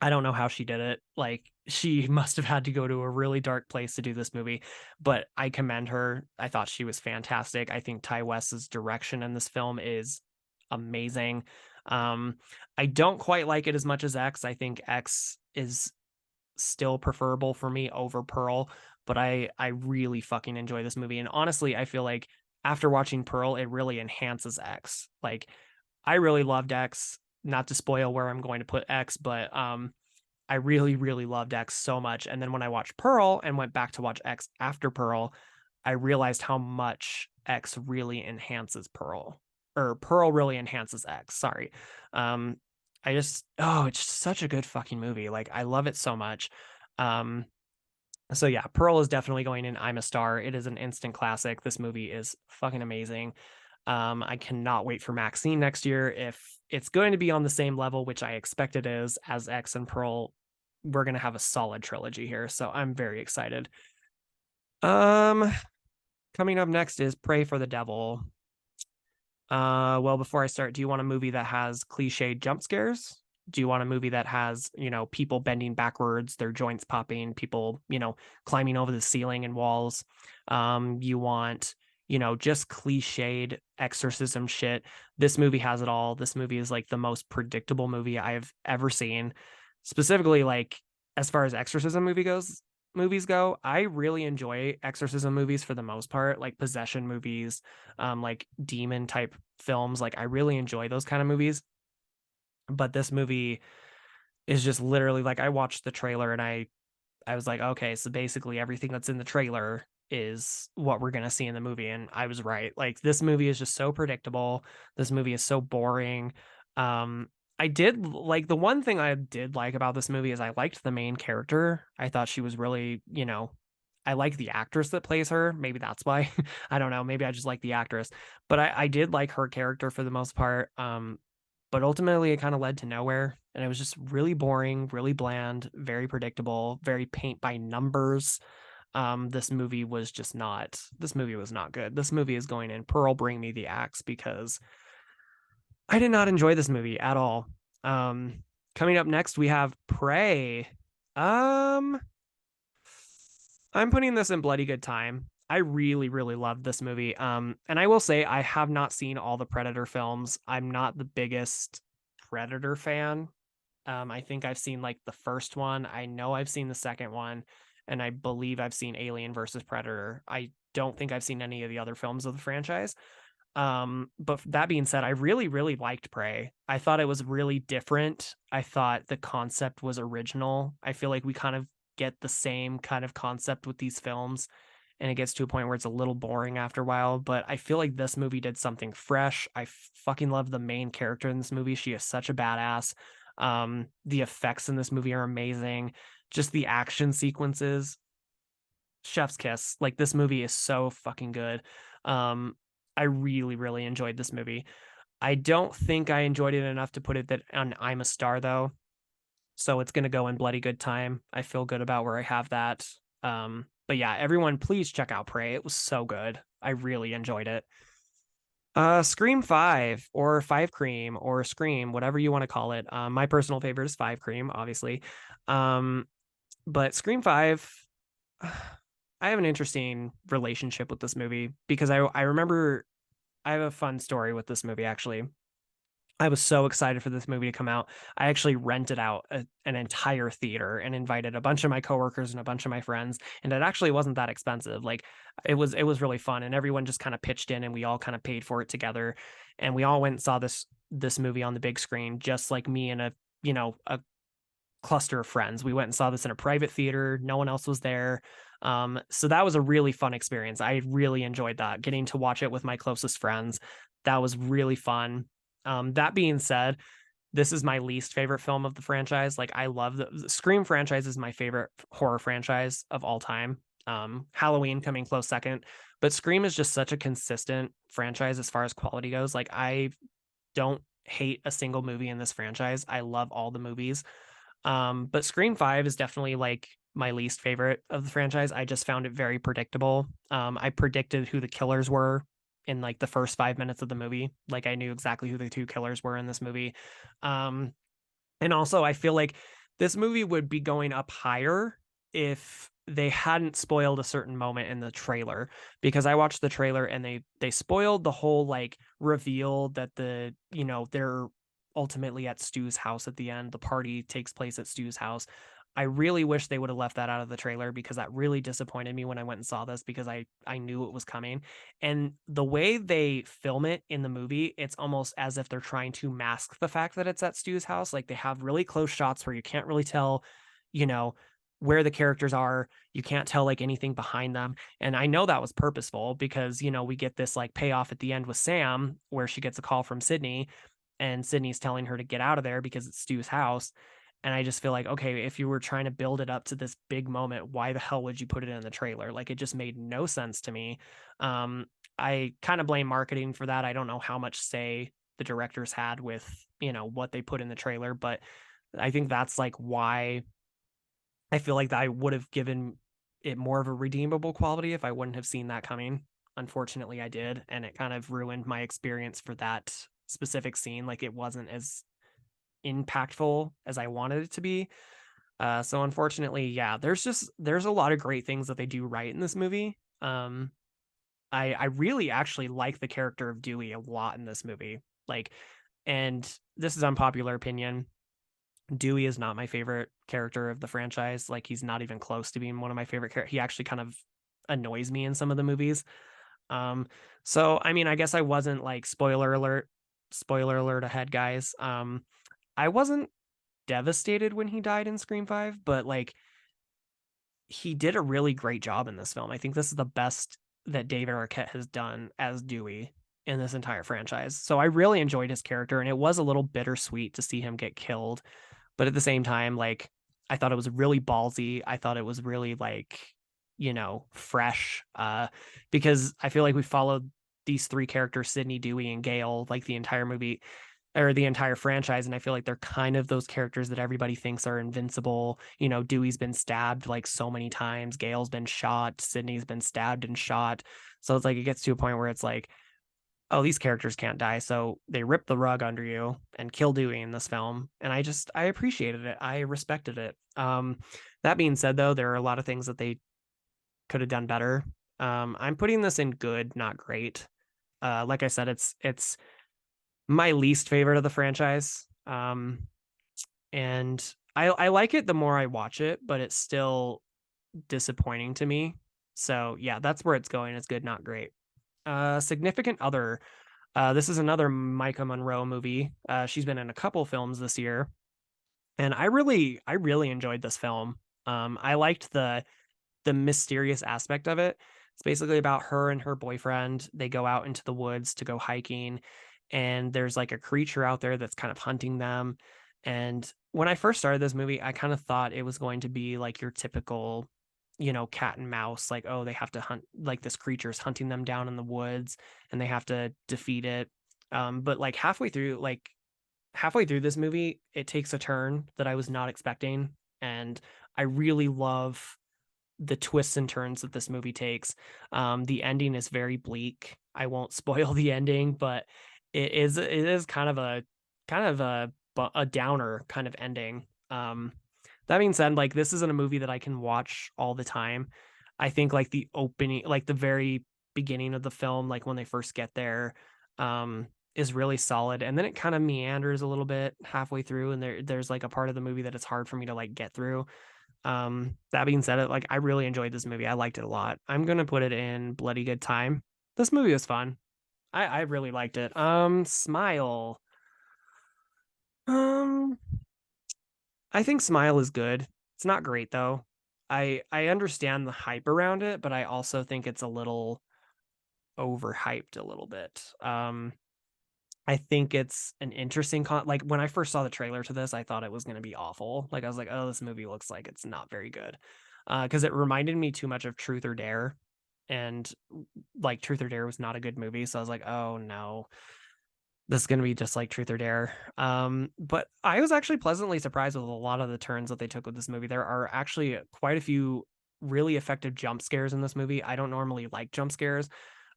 I don't know how she did it. Like, she must have had to go to a really dark place to do this movie, but I commend her. I thought she was fantastic. I think Ty West's direction in this film is amazing. Um, I don't quite like it as much as X. I think X is still preferable for me over Pearl, but I really fucking enjoy this movie. And honestly, I feel like after watching Pearl, it really enhances X. Like, I really loved X. Not to spoil where I'm going to put X, but I really, really loved X so much. And then when I watched Pearl and went back to watch X after Pearl, I realized how much X really enhances Pearl, or Pearl really enhances X. Sorry. Um, it's such a good fucking movie. Like, I love it so much. Um, so yeah, Pearl is definitely going in. I'm a Star. It is an instant classic. This movie is fucking amazing. I cannot wait for Maxine next year. If it's going to be on the same level, which I expect it is, as X and Pearl, we're gonna have a solid trilogy here. So I'm very excited. Um, Coming up next is Pray for the Devil. Well, before I start, do you want a movie that has cliched jump scares? Do you want a movie that has, people bending backwards, their joints popping, people, climbing over the ceiling and walls? You want, just cliched exorcism shit. This movie has it all. This movie is like the most predictable movie I've ever seen. Specifically, like as far as exorcism movies go, I really enjoy exorcism movies for the most part, like possession movies, like demon type films. Like, I really enjoy those kind of movies. But this movie is just literally like, I watched the trailer and I was like, okay, so basically everything that's in the trailer is what we're going to see in the movie. And I was right. Like, this movie is just so predictable. This movie is so boring. I did like, the one thing I did like about this movie is I liked the main character. I thought she was really, I like the actress that plays her. Maybe that's why. I don't know. Maybe I just like the actress, but I did like her character for the most part. But ultimately it kind of led to nowhere, and it was just really boring, really bland, very predictable, very paint by numbers. This movie was not good. This movie is going in Pearl, bring me the axe, because I did not enjoy this movie at all. Um, Coming up next, we have Prey. Um, I'm putting this in bloody good time. I really, really loved this movie. And I will say I have not seen all the Predator films. I'm not the biggest Predator fan. I think I've seen like the first one. I know I've seen the second one, and I believe I've seen Alien versus Predator. I don't think I've seen any of the other films of the franchise. But that being said, I really, really liked Prey. I thought it was really different. I thought the concept was original. I feel like we kind of get the same kind of concept with these films, and it gets to a point where it's a little boring after a while. But I feel like this movie did something fresh. I fucking love the main character in this movie. She is such a badass. The effects in this movie are amazing. Just the action sequences, chef's kiss. Like, this movie is so fucking good. Um, I really, really enjoyed this movie. I don't think I enjoyed it enough to put it that on I'm a Star though. So it's gonna go in bloody good time. I feel good about where I have that. But yeah, everyone please check out Prey. It was so good. I really enjoyed it. Scream 5 or 5 Cream or Scream, whatever you want to call it. My personal favorite is 5 Cream, obviously. Um, but Scream 5, I have an interesting relationship with this movie because I remember I have a fun story with this movie actually. I was so excited for this movie to come out. I actually rented out an entire theater and invited a bunch of my coworkers and a bunch of my friends, and it actually wasn't that expensive. Like, it was really fun, and everyone just kind of pitched in, and we all kind of paid for it together, and we all went and saw this movie on the big screen, just like me and a cluster of friends. We went and saw this in a private theater. No one else was there. So that was a really fun experience. I really enjoyed that, getting to watch it with my closest friends. That was really fun. That being said, this is my least favorite film of the franchise. Like, I love the Scream franchise is my favorite horror franchise of all time. Halloween coming close second, but Scream is just such a consistent franchise as far as quality goes. Like, I don't hate a single movie in this franchise. I love all the movies. But Scream 5 is definitely like my least favorite of the franchise. I just found it very predictable. I predicted who the killers were in like the first 5 minutes of the movie. Like I knew exactly who the two killers were in this movie. Um, and also, I feel like this movie would be going up higher if they hadn't spoiled a certain moment in the trailer, because I watched the trailer and they spoiled the whole like reveal that they're ultimately at Stu's house at the end. The party takes place at Stu's house. I really wish they would have left that out of the trailer, because that really disappointed me when I went and saw this, because I knew it was coming. And the way they film it in the movie, it's almost as if they're trying to mask the fact that it's at Stu's house. Like they have really close shots where you can't really tell, you know, where the characters are. You can't tell like anything behind them. And I know that was purposeful, because, we get this like payoff at the end with Sam where she gets a call from Sydney, and Sydney's telling her to get out of there because it's Stu's house. And I just feel like, okay, if you were trying to build it up to this big moment, why the hell would you put it in the trailer? Like it just made no sense to me. Um, I kind of blame marketing for that. I don't know how much say the directors had with, what they put in the trailer, but I think that's like why I feel like I would have given it more of a redeemable quality if I wouldn't have seen that coming. Unfortunately, I did, and it kind of ruined my experience for that specific scene. Like it wasn't as impactful as I wanted it to be. So unfortunately, yeah, there's a lot of great things that they do right in this movie. I really actually like the character of Dewey a lot in this movie. Like, and this is unpopular opinion. Dewey is not my favorite character of the franchise. Like, he's not even close to being one of my favorite characters. He actually kind of annoys me in some of the movies. Um, so I mean, I guess I wasn't like spoiler alert ahead, guys. I wasn't devastated when he died in Scream 5, but like he did a really great job in this film. I think this is the best that David Arquette has done as Dewey in this entire franchise. So I really enjoyed his character, and it was a little bittersweet to see him get killed. But at the same time, like I thought it was really ballsy. I thought it was really like, fresh. Because I feel like we followed these three characters, Sydney, Dewey, and Gale, like the entire movie or the entire franchise. And I feel like they're kind of those characters that everybody thinks are invincible. Dewey's been stabbed like so many times, Gale's been shot, Sydney's been stabbed and shot. So it's like it gets to a point where it's like, oh, these characters can't die. So they rip the rug under you and kill Dewey in this film. And I appreciated it. I respected it. That being said, though, there are a lot of things that they could have done better. I'm putting this in good, not great. Like I said, it's my least favorite of the franchise. And I like it the more I watch it, but it's still disappointing to me. So yeah, that's where it's going. It's good, not great. Significant Other. This is another Micah Monroe movie. She's been in a couple films this year, and I really enjoyed this film. I liked the mysterious aspect of it. It's basically about her and her boyfriend. They go out into the woods to go hiking, and there's like a creature out there that's kind of hunting them. And when I first started this movie, I kind of thought it was going to be like your typical, cat and mouse, like, oh, they have to hunt, like this creature's hunting them down in the woods and they have to defeat it. But like halfway through this movie, it takes a turn that I was not expecting. And I really love the twists and turns that this movie takes. The ending is very bleak. I won't spoil the ending, but it is kind of a downer kind of ending. That being said, like this isn't a movie that I can watch all the time. I think like the opening, like the very beginning of the film, like when they first get there, is really solid, and then it kind of meanders a little bit halfway through, and there's like a part of the movie that it's hard for me to like get through. That being said, like I really enjoyed this movie. I liked it a lot. I'm gonna put it in bloody good time. This movie was fun. I really liked it. Smile. Um, I think Smile is good. It's not great though. I understand the hype around it, but I also think it's a little overhyped a little bit. I think it's an interesting like when I first saw the trailer to this, I thought it was going to be awful. Like I was like, "Oh, this movie looks like it's not very good." Cuz it reminded me too much of Truth or Dare, and like Truth or Dare was not a good movie, so I was like, "Oh no." This is gonna be just like Truth or Dare. But I was actually pleasantly surprised with a lot of the turns that they took with this movie. There are actually quite a few really effective jump scares in this movie. I don't normally like jump scares,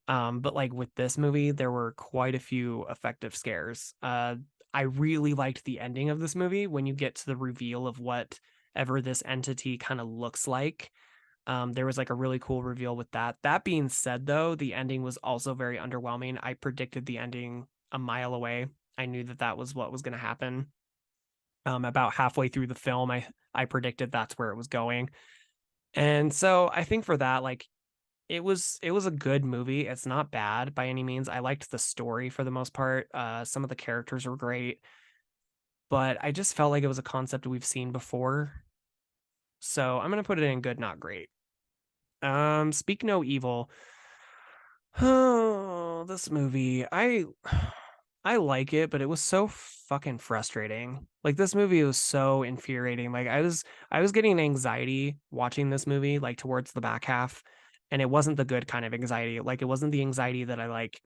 but like with this movie, there were quite a few effective scares. I really liked the ending of this movie when you get to the reveal of whatever this entity kind of looks like. There was like a really cool reveal with that. That being said, though, the ending was also very underwhelming. I predicted the ending a mile away. I knew that that was what was going to happen. About halfway through the film, I predicted that's where it was going, and so I think for that, like it was a good movie. It's not bad by any means. I liked the story for the most part. Some of the characters were great, but I just felt like it was a concept we've seen before. So I'm gonna put it in good, not great. Speak No Evil. Oh, this movie. I like it, but it was so fucking frustrating. Like this movie was so infuriating. Like I was getting anxiety watching this movie like towards the back half, and it wasn't the good kind of anxiety. Like it wasn't the anxiety that I like,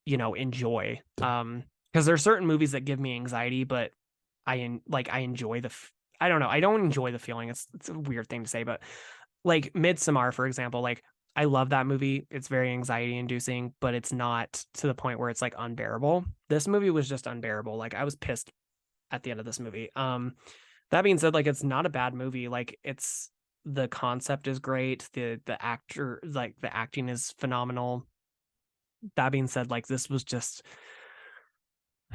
enjoy. Because there are certain movies that give me anxiety, but I enjoy I don't know. I don't enjoy the feeling. It's a weird thing to say, but like Midsommar, for example, like I love that movie. It's very anxiety inducing, but it's not to the point where it's like unbearable. This movie was just unbearable. Like I was pissed at the end of this movie. That being said, like it's not a bad movie. Like it's the concept is great. The actor, like the acting is phenomenal. That being said, like this was just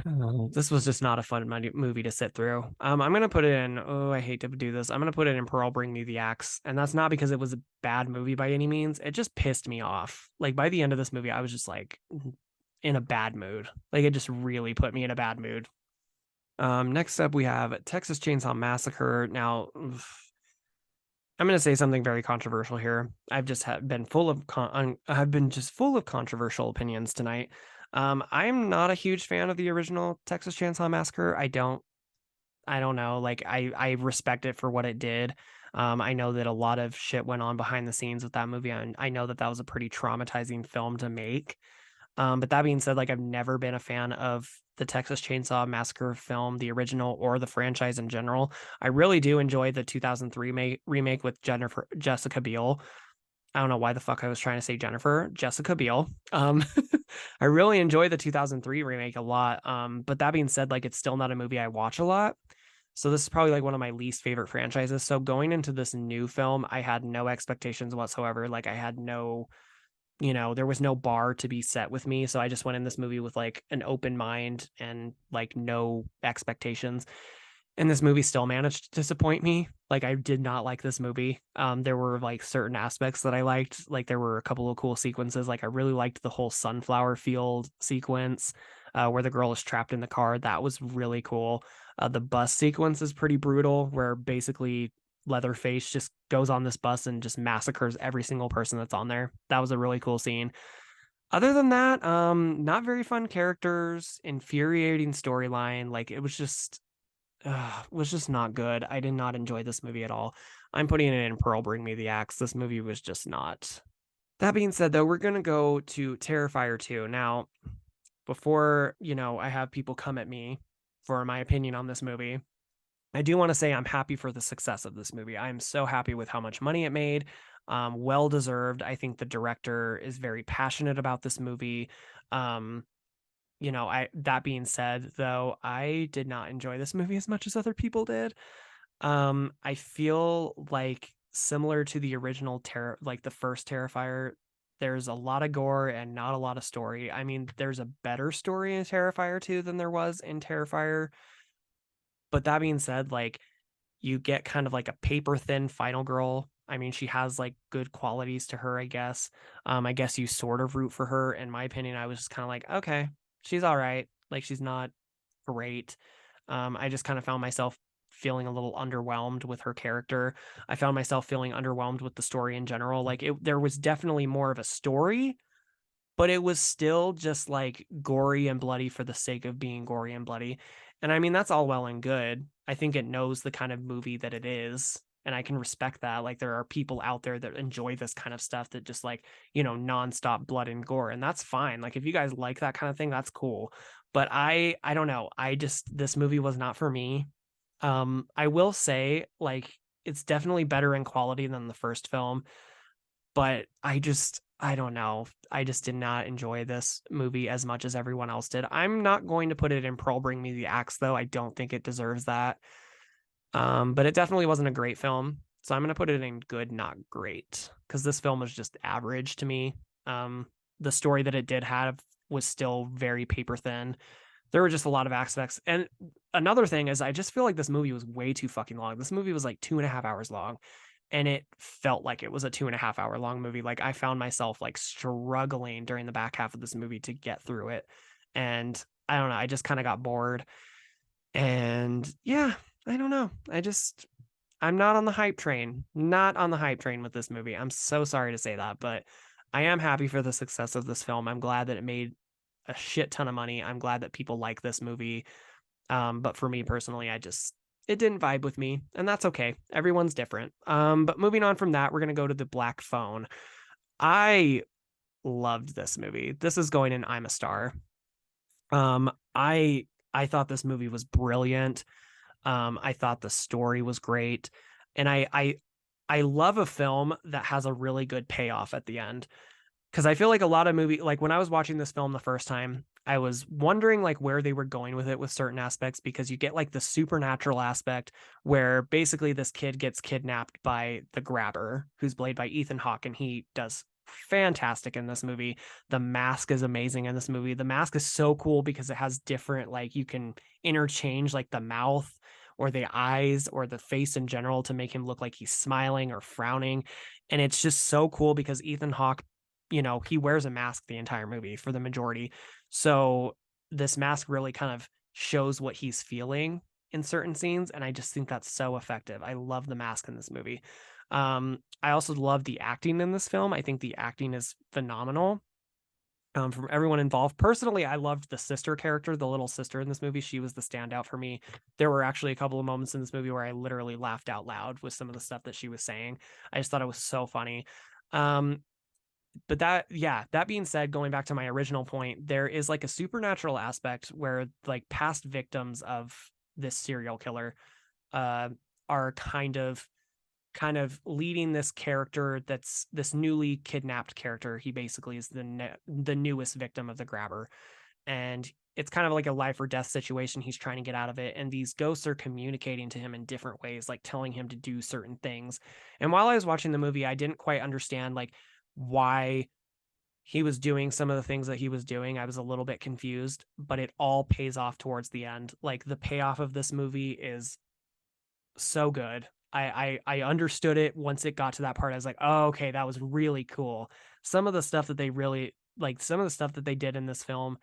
not a fun movie to sit through. I'm gonna put it in. Oh, I hate to do this. I'm gonna put it in Pearl Bring Me the Axe, and that's not because it was a bad movie by any means. It just pissed me off. Like by the end of this movie, I was just like in a bad mood. Like it just really put me in a bad mood. Next up we have Texas Chainsaw Massacre. Now, I'm gonna say something very controversial here. I've just been full of I've been just full of controversial opinions tonight. I'm not a huge fan of the original Texas Chainsaw Massacre. I don't know. Like I respect it for what it did. I know that a lot of shit went on behind the scenes with that movie, and I know that that was a pretty traumatizing film to make. But that being said, like I've never been a fan of the Texas Chainsaw Massacre film, the original or the franchise in general. I really do enjoy the 2003 remake with Jessica Biel. I don't know why the fuck I was trying to say Jessica Biel. I really enjoy the 2003 remake a lot. But that being said, like it's still not a movie I watch a lot. So this is probably like one of my least favorite franchises. So going into this new film, I had no expectations whatsoever. Like I had no, there was no bar to be set with me. So I just went in this movie with like an open mind and like no expectations. And this movie still managed to disappoint me. Like I did not like this movie. There were like certain aspects that I liked. Like there were a couple of cool sequences. Like I really liked the whole sunflower field sequence where the girl is trapped in the car. That was really cool. The bus sequence is pretty brutal, where basically Leatherface just goes on this bus and just massacres every single person that's on there. That was a really cool scene. Other than that, not very fun characters, infuriating storyline. Like it was just not good. I did not enjoy this movie at all. I'm putting it in Pearl Bring Me the Axe. This movie was just not. That being said, though, we're gonna go to Terrifier 2. Now, before, I have people come at me for my opinion on this movie, I do want to say I'm happy for the success of this movie. I'm so happy with how much money it made. Well deserved. I think the director is very passionate about this movie. Um, I that being said, though, I did not enjoy this movie as much as other people did. I feel like similar to the original like the first Terrifier, there's a lot of gore and not a lot of story. I mean, there's a better story in Terrifier 2 than there was in Terrifier. But that being said, like you get kind of like a paper thin final girl. I mean, she has like good qualities to her, I guess. I guess you sort of root for her. In my opinion, I was just kind of like, okay, she's all right. Like she's not great. I just kind of found myself feeling a little underwhelmed with her character. I found myself feeling underwhelmed with the story in general. Like there was definitely more of a story, but it was still just like gory and bloody for the sake of being gory and bloody. And I mean, that's all well and good. I think it knows the kind of movie that it is. and I can respect that. Like there are people out there that enjoy this kind of stuff that just like, nonstop blood and gore, and that's fine. Like if you guys like that kind of thing, that's cool. But I don't know. This movie was not for me. I will say like it's definitely better in quality than the first film, but I don't know. I just did not enjoy this movie as much as everyone else did. I'm not going to put it in Pearl Bring Me the Axe though. I don't think it deserves that. But it definitely wasn't a great film. So I'm going to put it in good, not great, because this film was just average to me. The story that it did have was still very paper thin. There were just a lot of aspects. And another thing is, I just feel like this movie was way too fucking long. This movie was like 2.5 hours long, and it felt like it was a 2.5 hour long movie. Like I found myself like struggling during the back half of this movie to get through it. And I don't know, I just kind of got bored. And yeah, I don't know. I'm not on the hype train. Not on the hype train with this movie. I'm so sorry to say that, but I am happy for the success of this film. I'm glad that it made a shit ton of money. I'm glad that people like this movie. But for me personally, it didn't vibe with me, and that's okay. Everyone's different. But moving on from that, we're gonna go to the Black Phone. I loved this movie. This is going in I'm a Star. Um, I thought this movie was brilliant. I thought the story was great, and I love a film that has a really good payoff at the end, because I feel like a lot of movie, like when I was watching this film the first time, I was wondering like where they were going with it with certain aspects, because you get like the supernatural aspect where basically this kid gets kidnapped by the Grabber, who's played by Ethan Hawke, and he does fantastic in this movie. The mask is amazing in this movie. The mask is so cool because it has different, like you can interchange like the mouth or the eyes or the face in general to make him look like he's smiling or frowning. And it's just so cool because Ethan Hawke, he wears a mask the entire movie for the majority. So this mask really kind of shows what he's feeling in certain scenes. And I just think that's so effective. I love the mask in this movie. I also love the acting in this film. I think the acting is phenomenal. From everyone involved. Personally, I loved the sister character, the little sister in this movie. She was the standout for me. There were actually a couple of moments in this movie where I literally laughed out loud with some of the stuff that she was saying. I just thought it was so funny. But that being said, going back to my original point, there is like a supernatural aspect where like past victims of this serial killer are kind of leading this character, that's this newly kidnapped character. He basically is the newest victim of the Grabber, and it's kind of like a life or death situation. He's trying to get out of it, and these ghosts are communicating to him in different ways, like telling him to do certain things. And while I was watching the movie, I didn't quite understand like why he was doing some of the things that he was doing. I was a little bit confused, but it all pays off towards the end. Like the payoff of this movie is so good. I understood it once it got to that part. I was like, oh, okay, that was really cool. Some of the stuff that they really like, some of the stuff that they did in this film,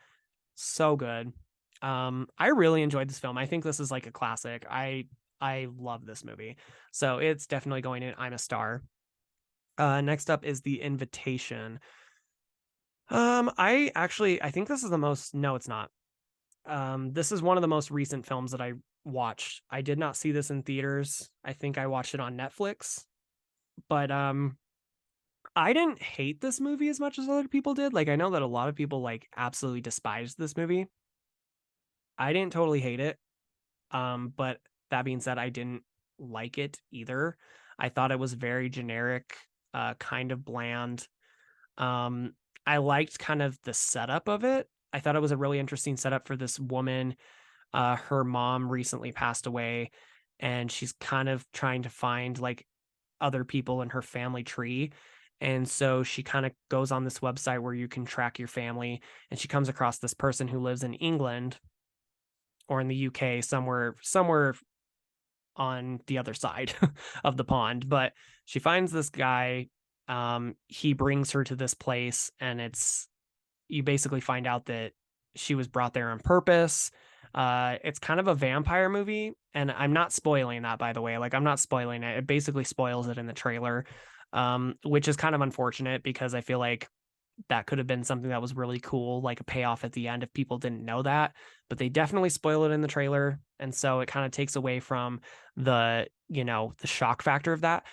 so good. I really enjoyed this film. I think this is like a classic. I love this movie. So it's definitely going in I'm a Star. Next up is The Invitation. I think this is the most, no, it's not. This is one of the most recent films that I watched. I did not see this in theaters. I think I watched it on Netflix. But I didn't hate this movie as much as other people did. Like I know that a lot of people like absolutely despised this movie. I didn't totally hate it. But that being said, I didn't like it either. I thought it was very generic, kind of bland. Um, I liked kind of the setup of it. I thought it was a really interesting setup for this woman. Her mom recently passed away, and she's kind of trying to find like other people in her family tree. And so she kind of goes on this website where you can track your family, and she comes across this person who lives in England or in the UK, somewhere on the other side of the pond. But she finds this guy. He brings her to this place, and you basically find out that she was brought there on purpose. It's kind of a vampire movie, and I'm not spoiling that, by the way. Like, I'm not spoiling it. It basically spoils it in the trailer, which is kind of unfortunate because I feel like that could have been something that was really cool, like a payoff at the end if people didn't know that. But they definitely spoil it in the trailer. And so it kind of takes away from the shock factor of that.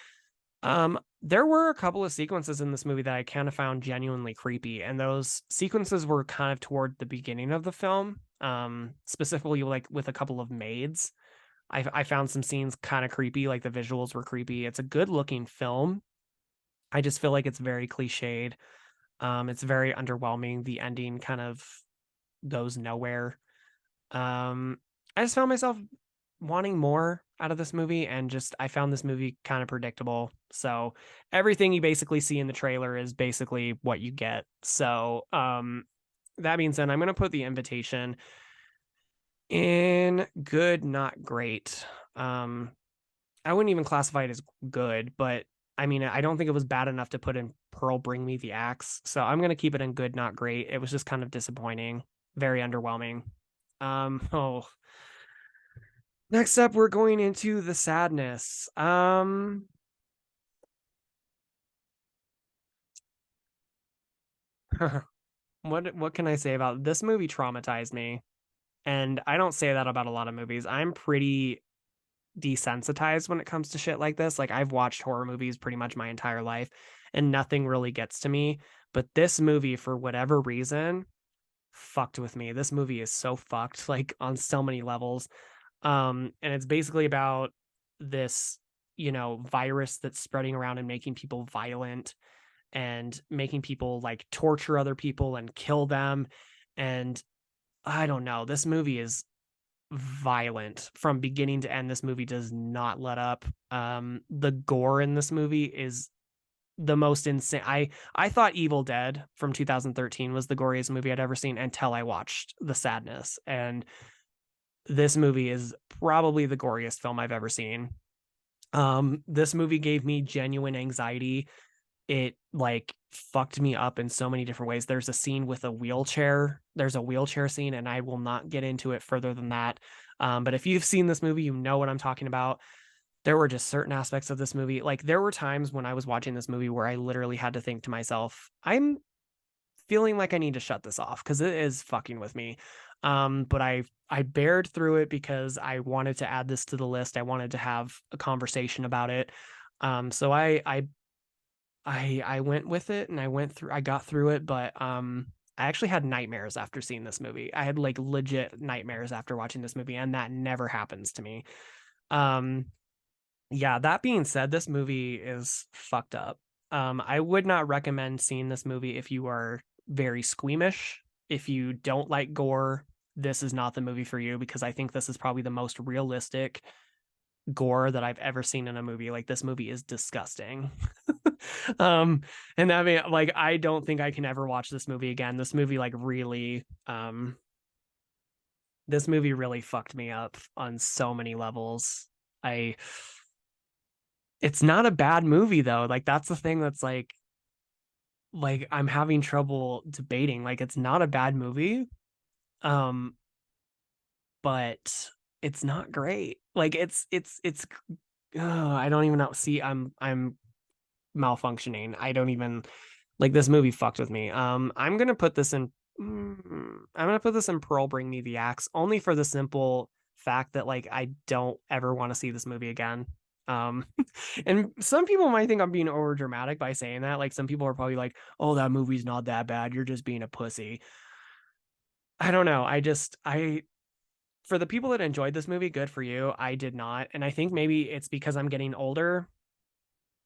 There were a couple of sequences in this movie that I kind of found genuinely creepy, and those sequences were kind of toward the beginning of the film. Specifically like with a couple of maids. I found some scenes kind of creepy, like the visuals were creepy. It's a good looking film. I just feel like it's very cliched. It's very underwhelming. The ending kind of goes nowhere. I just found myself wanting more out of this movie, and just I found this movie kind of predictable. So everything you basically see in the trailer is basically what you get. So that being said, I'm gonna put The Invitation in good, not great. I wouldn't even classify it as good, but I mean, I don't think it was bad enough to put in Pearl Bring Me the Axe. So I'm gonna keep it in good, not great. It was just kind of disappointing, very underwhelming. Oh, next up, we're going into The Sadness. What can I say about it? This movie traumatized me, and I don't say that about a lot of movies. I'm pretty desensitized when it comes to shit like this. Like I've watched horror movies pretty much my entire life, and nothing really gets to me. But this movie, for whatever reason, fucked with me. This movie is so fucked, like on so many levels. And it's basically about this, virus that's spreading around and making people violent and making people like torture other people and kill them. And I don't know, this movie is violent from beginning to end. This movie does not let up. The gore in this movie is the most insane. I thought Evil Dead from 2013 was the goriest movie I'd ever seen until I watched The Sadness, and this movie is probably the goriest film I've ever seen. This movie gave me genuine anxiety. It like fucked me up in so many different ways. There's a scene with a wheelchair. There's a wheelchair scene, and I will not get into it further than that. But if you've seen this movie, you know what I'm talking about. There were just certain aspects of this movie. Like there were times when I was watching this movie where I literally had to think to myself, I'm feeling like I need to shut this off because it is fucking with me. But I bared through it because I wanted to add this to the list. I wanted to have a conversation about it. So I went with it, and I got through it, but I actually had nightmares after seeing this movie. I had like legit nightmares after watching this movie, and that never happens to me. Um yeah, that being said, this movie is fucked up. I would not recommend seeing this movie if you are very squeamish. If you don't like gore, this is not the movie for you, because I think this is probably the most realistic gore that I've ever seen in a movie. Like this movie is disgusting. um and I mean, like, I don't think I can ever watch this movie again. This movie really fucked me up on so many levels. I It's not a bad movie though. Like that's the thing that's like I'm having trouble debating. Like it's not a bad movie. Um but it's not great. Like it's I don't even know. See, I'm malfunctioning. I don't even like this movie fucked with me. I'm gonna put this in Pearl Bring Me the Axe, only for the simple fact that like I don't ever want to see this movie again. Um and some people might think I'm being over dramatic by saying that. Like some people are probably like, "Oh, that movie's not that bad. You're just being a pussy." I don't know. I For the people that enjoyed this movie, good for you. I did not. And I think maybe it's because I'm getting older,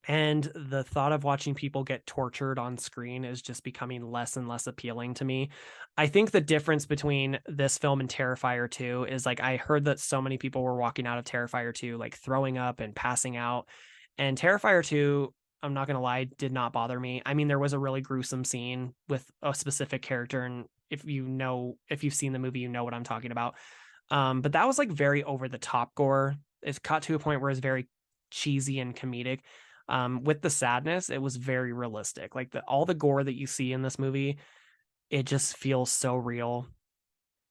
and the thought of watching people get tortured on screen is just becoming less and less appealing to me. I think the difference between this film and Terrifier 2 is like I heard that so many people were walking out of Terrifier 2 like throwing up and passing out. And Terrifier 2, I'm not going to lie, did not bother me. I mean, there was a really gruesome scene with a specific character, and if you've seen the movie, you know what I'm talking about. But that was like very over the top gore. It's got to a point where it's very cheesy and comedic. With The Sadness, it was very realistic. Like all the gore that you see in this movie, it just feels so real.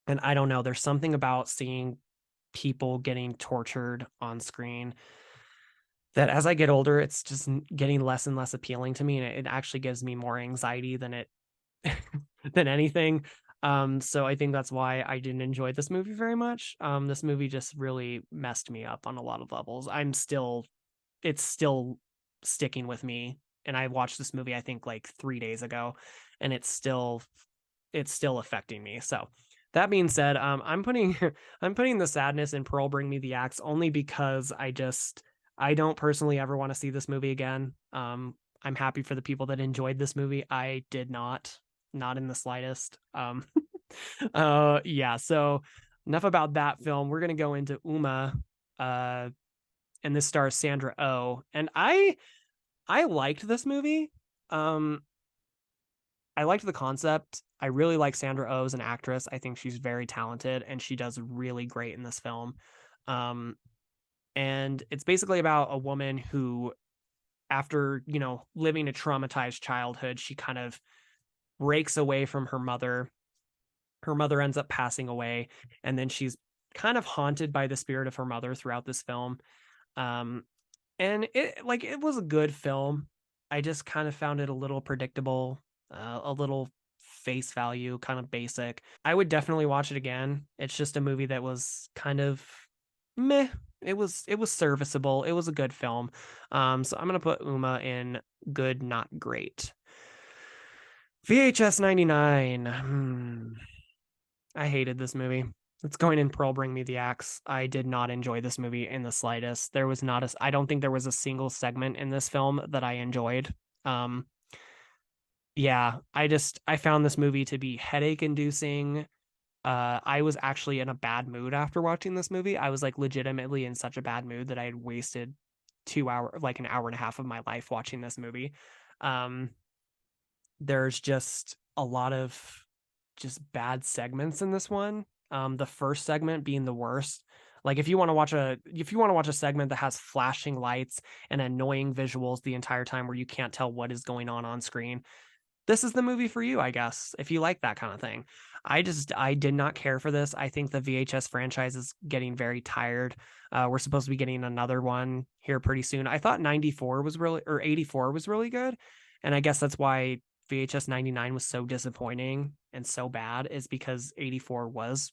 And I don't know, there's something about seeing people getting tortured on screen that as I get older, it's just getting less and less appealing to me. And it actually gives me more anxiety than it than anything. So I think that's why I didn't enjoy this movie very much. This movie just really messed me up on a lot of levels. It's still sticking with me. And I watched this movie, I think like 3 days ago, and it's still affecting me. So that being said, I'm putting I'm putting the sadness in Pearl Bring Me the Axe only because I don't personally ever want to see this movie again. I'm happy for the people that enjoyed this movie. I did not, not in the slightest. Yeah. So enough about that film. We're gonna go into Uma, uh, and this stars Sandra Oh, and I liked this movie. Um, I liked the concept. I really like Sandra Oh as an actress. I think she's very talented and she does really great in this film. Um, and it's basically about a woman who, after, living a traumatized childhood, she kind of breaks away from her mother. Her mother ends up passing away, and then she's kind of haunted by the spirit of her mother throughout this film. Um, and it was a good film. I just kind of found it a little predictable, a little face value, kind of basic. I would definitely watch it again. It's just a movie that was kind of meh. It was serviceable. It was a good film. So I'm gonna put Uma in good, not great. VHS 99. I hated this movie. It's going in Pearl Bring Me the Axe. I did not enjoy this movie in the slightest. I don't think there was a single segment in this film that I enjoyed. Um, yeah, I found this movie to be headache inducing. I was actually in a bad mood after watching this movie. I was like legitimately in such a bad mood that I had wasted like an hour and a half of my life watching this movie. Um, there's just a lot of just bad segments in this one. The first segment being the worst. Like if you want to watch a segment that has flashing lights and annoying visuals the entire time where you can't tell what is going on screen, this is the movie for you, I guess, if you like that kind of thing. I did not care for this. I think the VHS franchise is getting very tired. We're supposed to be getting another one here pretty soon. I thought 94 was really, or 84 was really good. And I guess that's why VHS 99 was so disappointing and so bad, is because 84 was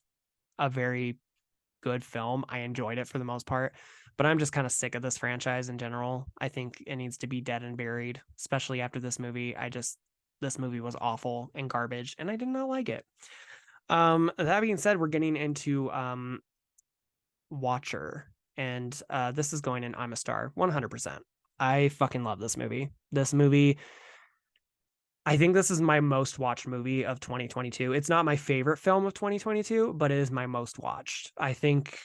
a very good film. I enjoyed it for the most part, but I'm just kind of sick of this franchise in general. I think it needs to be dead and buried, especially after this movie. This movie was awful and garbage, and I did not like it. That being said, we're getting into Watcher, and this is going in I'm a Star 100%. I fucking love this movie. I think this is my most watched movie of 2022. It's not my favorite film of 2022, but it is my most watched. I think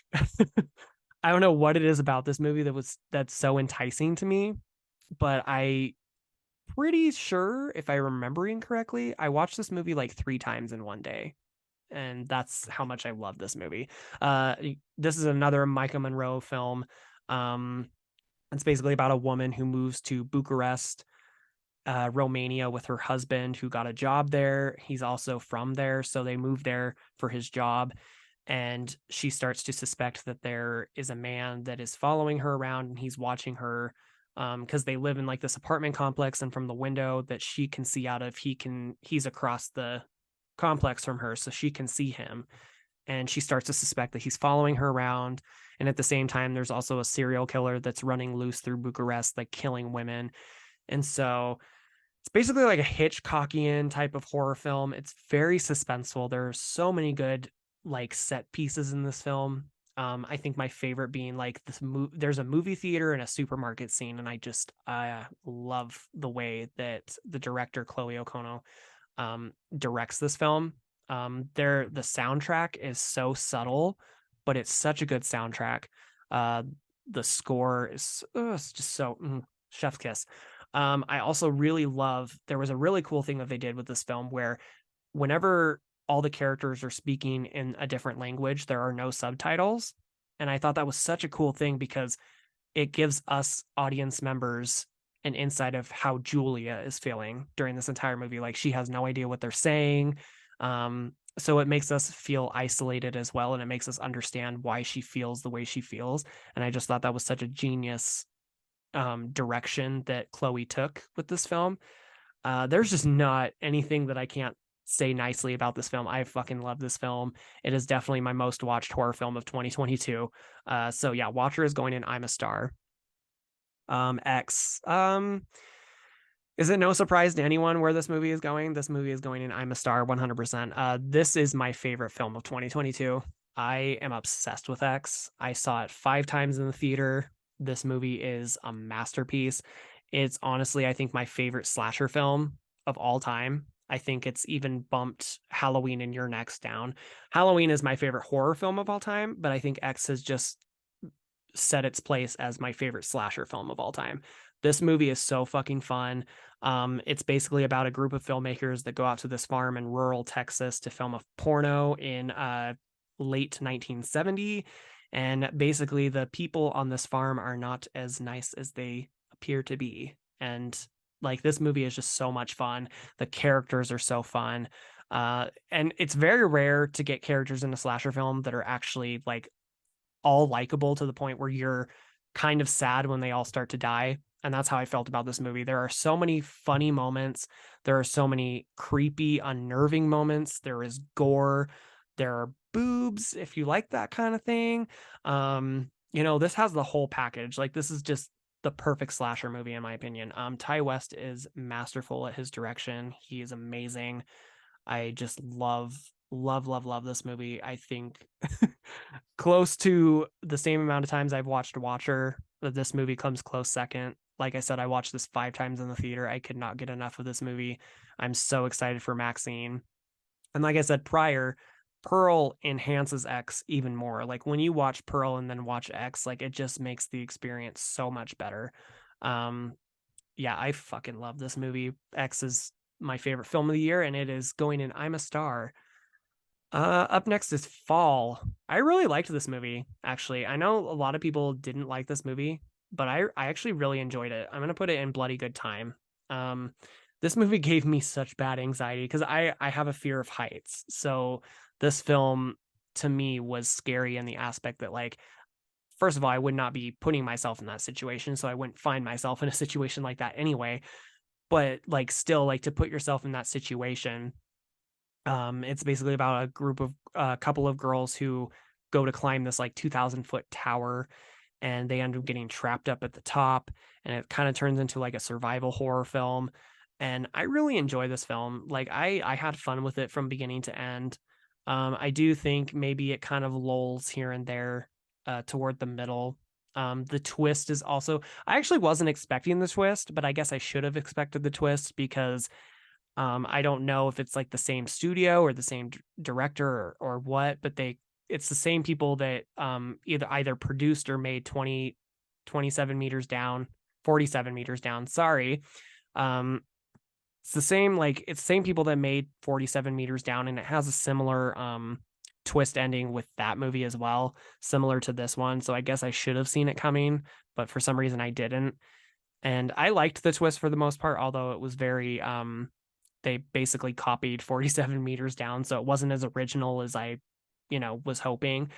I don't know what it is about this movie that's so enticing to me, but I pretty sure, if I remembering correctly, I watched this movie like 3 times in one day. And that's how much I love this movie. Uh, this is another Micah Monroe film. Um, it's basically about a woman who moves to Bucharest, Romania, with her husband who got a job there. He's also from there, so they moved there for his job. And she starts to suspect that there is a man that is following her around and he's watching her, because they live in like this apartment complex, and from the window that she can see out of, he's across the complex from her, so she can see him. And she starts to suspect that he's following her around. And at the same time, there's also a serial killer that's running loose through Bucharest, like killing women. And so it's basically like a Hitchcockian type of horror film. It's very suspenseful. There are so many good like set pieces in this film. I think my favorite being like there's a movie theater and a supermarket scene, and I love the way that the director Chloe Okono directs this film. The soundtrack is so subtle, but it's such a good soundtrack. Uh, the score is it's just so chef's kiss. I also really love, there was a really cool thing that they did with this film where whenever all the characters are speaking in a different language, there are no subtitles. And I thought that was such a cool thing because it gives us audience members an insight of how Julia is feeling during this entire movie. Like she has no idea what they're saying. So it makes us feel isolated as well, and it makes us understand why she feels the way she feels. And I just thought that was such a genius direction that Chloe took with this film. There's just not anything that I can't say nicely about this film. I fucking love this film. It is definitely my most watched horror film of 2022. So yeah, Watcher is going in. I'm a star. X. Is it no surprise to anyone where this movie is going? This movie is going in. I'm a star 100%. This is my favorite film of 2022. I am obsessed with X. I saw it 5 times in the theater. This movie is a masterpiece. It's honestly, I think, my favorite slasher film of all time. I think it's even bumped Halloween and You're Next down. Halloween is my favorite horror film of all time, but I think X has just set its place as my favorite slasher film of all time. This movie is so fucking fun. It's basically about a group of filmmakers that go out to this farm in rural Texas to film a porno in late 1970. And basically, the people on this farm are not as nice as they appear to be. And like this movie is just so much fun. The characters are so fun. And it's very rare to get characters in a slasher film that are actually like all likable to the point where you're kind of sad when they all start to die. And that's how I felt about this movie. There are so many funny moments. There are so many creepy, unnerving moments. There is gore. There are boobs, if you like that kind of thing. This has the whole package. Like, this is just the perfect slasher movie, in my opinion. Ty West is masterful at his direction. He is amazing. I just love this movie. I think close to the same amount of times I've watched Watcher, that this movie comes close second. Like I said, I watched this 5 times in the theater. I could not get enough of this movie. I'm so excited for Maxine. And like I said prior, Pearl enhances X even more. Like when you watch Pearl and then watch X, like it just makes the experience so much better. Um, yeah, I fucking love this movie. X is my favorite film of the year, and it is going in. I'm a star. Up next is Fall. I really liked this movie, actually. I know a lot of people didn't like this movie, but I actually really enjoyed it. I'm gonna put it in bloody good time. Um, this movie gave me such bad anxiety because I have a fear of heights. So this film to me was scary in the aspect that like first of all, I would not be putting myself in that situation, so I wouldn't find myself in a situation like that anyway. But like still like to put yourself in that situation, it's basically about a group of a couple of girls who go to climb this like 2,000-foot tower, and they end up getting trapped up at the top, and it kind of turns into like a survival horror film. And I really enjoy this film. Like I had fun with it from beginning to end. I do think maybe it kind of lulls here and there toward the middle. The twist is also, I actually wasn't expecting the twist, but I guess I should have expected the twist because I don't know if it's like the same studio or the same director or what, but it's the same people that either produced or made 27 meters down, 47 meters down. Sorry. Um, it's the same, like it's the same people that made 47 meters down, and it has a similar twist ending with that movie as well, similar to this one. So I guess I should have seen it coming, but for some reason I didn't. And I liked the twist for the most part, although it was very they basically copied 47 meters down, so it wasn't as original as I, was hoping.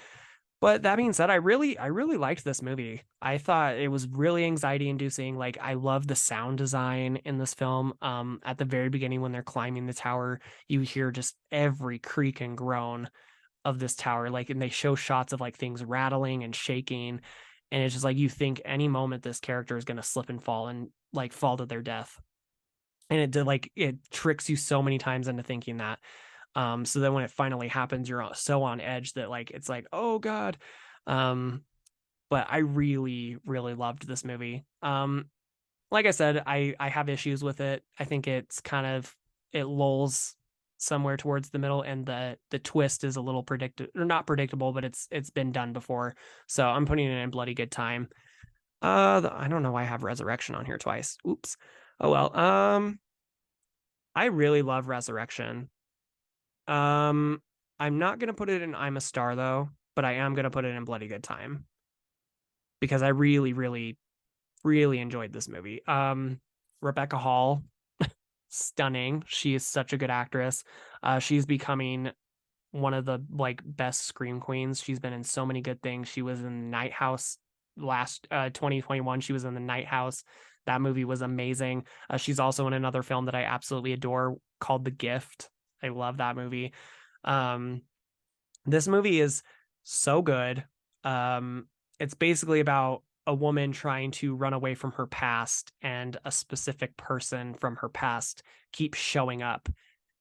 But that being said, I really liked this movie. I thought it was really anxiety inducing. Like I love the sound design in this film. At the very beginning when they're climbing the tower, you hear just every creak and groan of this tower. Like, and they show shots of like things rattling and shaking. And it's just like you think any moment this character is gonna slip and fall and like fall to their death. And it did like it tricks you so many times into thinking that. So then when it finally happens, you're so on edge that like it's like, oh God. Um, but I really, really loved this movie. Like I said, I have issues with it. I think it's kind of it lulls somewhere towards the middle, and the twist is a little predicted or not predictable, but it's been done before. So I'm putting it in bloody good time. I don't know why I have Resurrection on here twice. Oops. Oh well. I really love Resurrection. Um, I'm not gonna put it in I'm a Star though, but I am gonna put it in Bloody Good Time because I really, really, really enjoyed this movie. Rebecca Hall, stunning. She is such a good actress. She's becoming one of the like best scream queens. She's been in so many good things. She was in Night House last 2021. She was in The Night House. That movie was amazing. She's also in another film that I absolutely adore called The Gift. I love that movie. Um, this movie is so good. Um, it's basically about a woman trying to run away from her past, and a specific person from her past keeps showing up,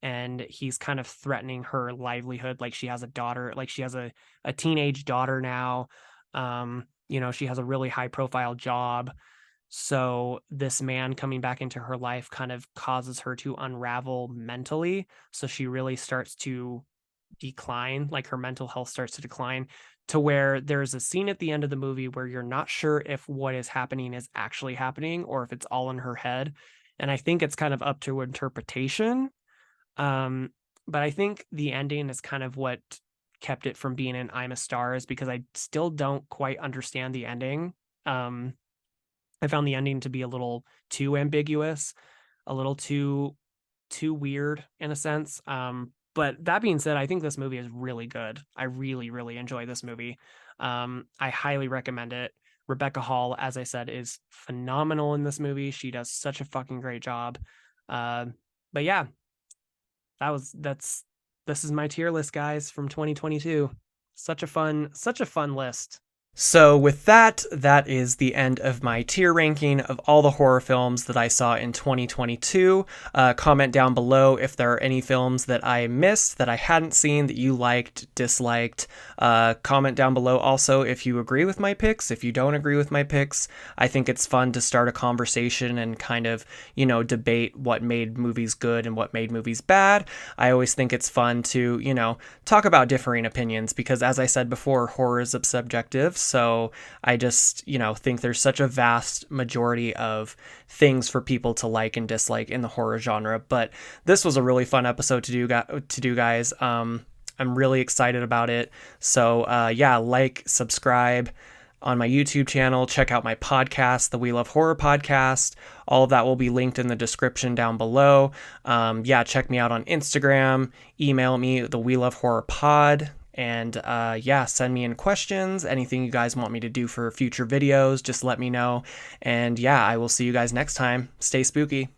and he's kind of threatening her livelihood. Like, she has a daughter, like she has a teenage daughter now. She has a really high profile job. So this man coming back into her life kind of causes her to unravel mentally. So she really starts to decline, like her mental health starts to decline, to where there's a scene at the end of the movie where you're not sure if what is happening is actually happening or if it's all in her head. And I think it's kind of up to interpretation. Um, but I think the ending is kind of what kept it from being an I'm a Star, is because I still don't quite understand the ending. Um, I found the ending to be a little too ambiguous, a little too weird in a sense. But that being said, I think this movie is really good. I really, really enjoy this movie. I highly recommend it. Rebecca Hall, as I said, is phenomenal in this movie. She does such a fucking great job. Uh, but yeah, that's this is my tier list, guys, from 2022. Such a fun list. So, with that, that is the end of my tier ranking of all the horror films that I saw in 2022. Comment down below if there are any films that I missed, that I hadn't seen, that you liked, disliked. Comment down below also if you agree with my picks, if you don't agree with my picks. I think it's fun to start a conversation and kind of, debate what made movies good and what made movies bad. I always think it's fun to, talk about differing opinions because, as I said before, horror is subjective. So I just, think there's such a vast majority of things for people to like and dislike in the horror genre. But this was a really fun episode to do, guys. I'm really excited about it. So like, subscribe on my YouTube channel. Check out my podcast, the We Love Horror podcast. All of that will be linked in the description down below. Check me out on Instagram. Email me, the We Love Horror pod. And send me in questions, anything you guys want me to do for future videos, just let me know. And I will see you guys next time. Stay spooky.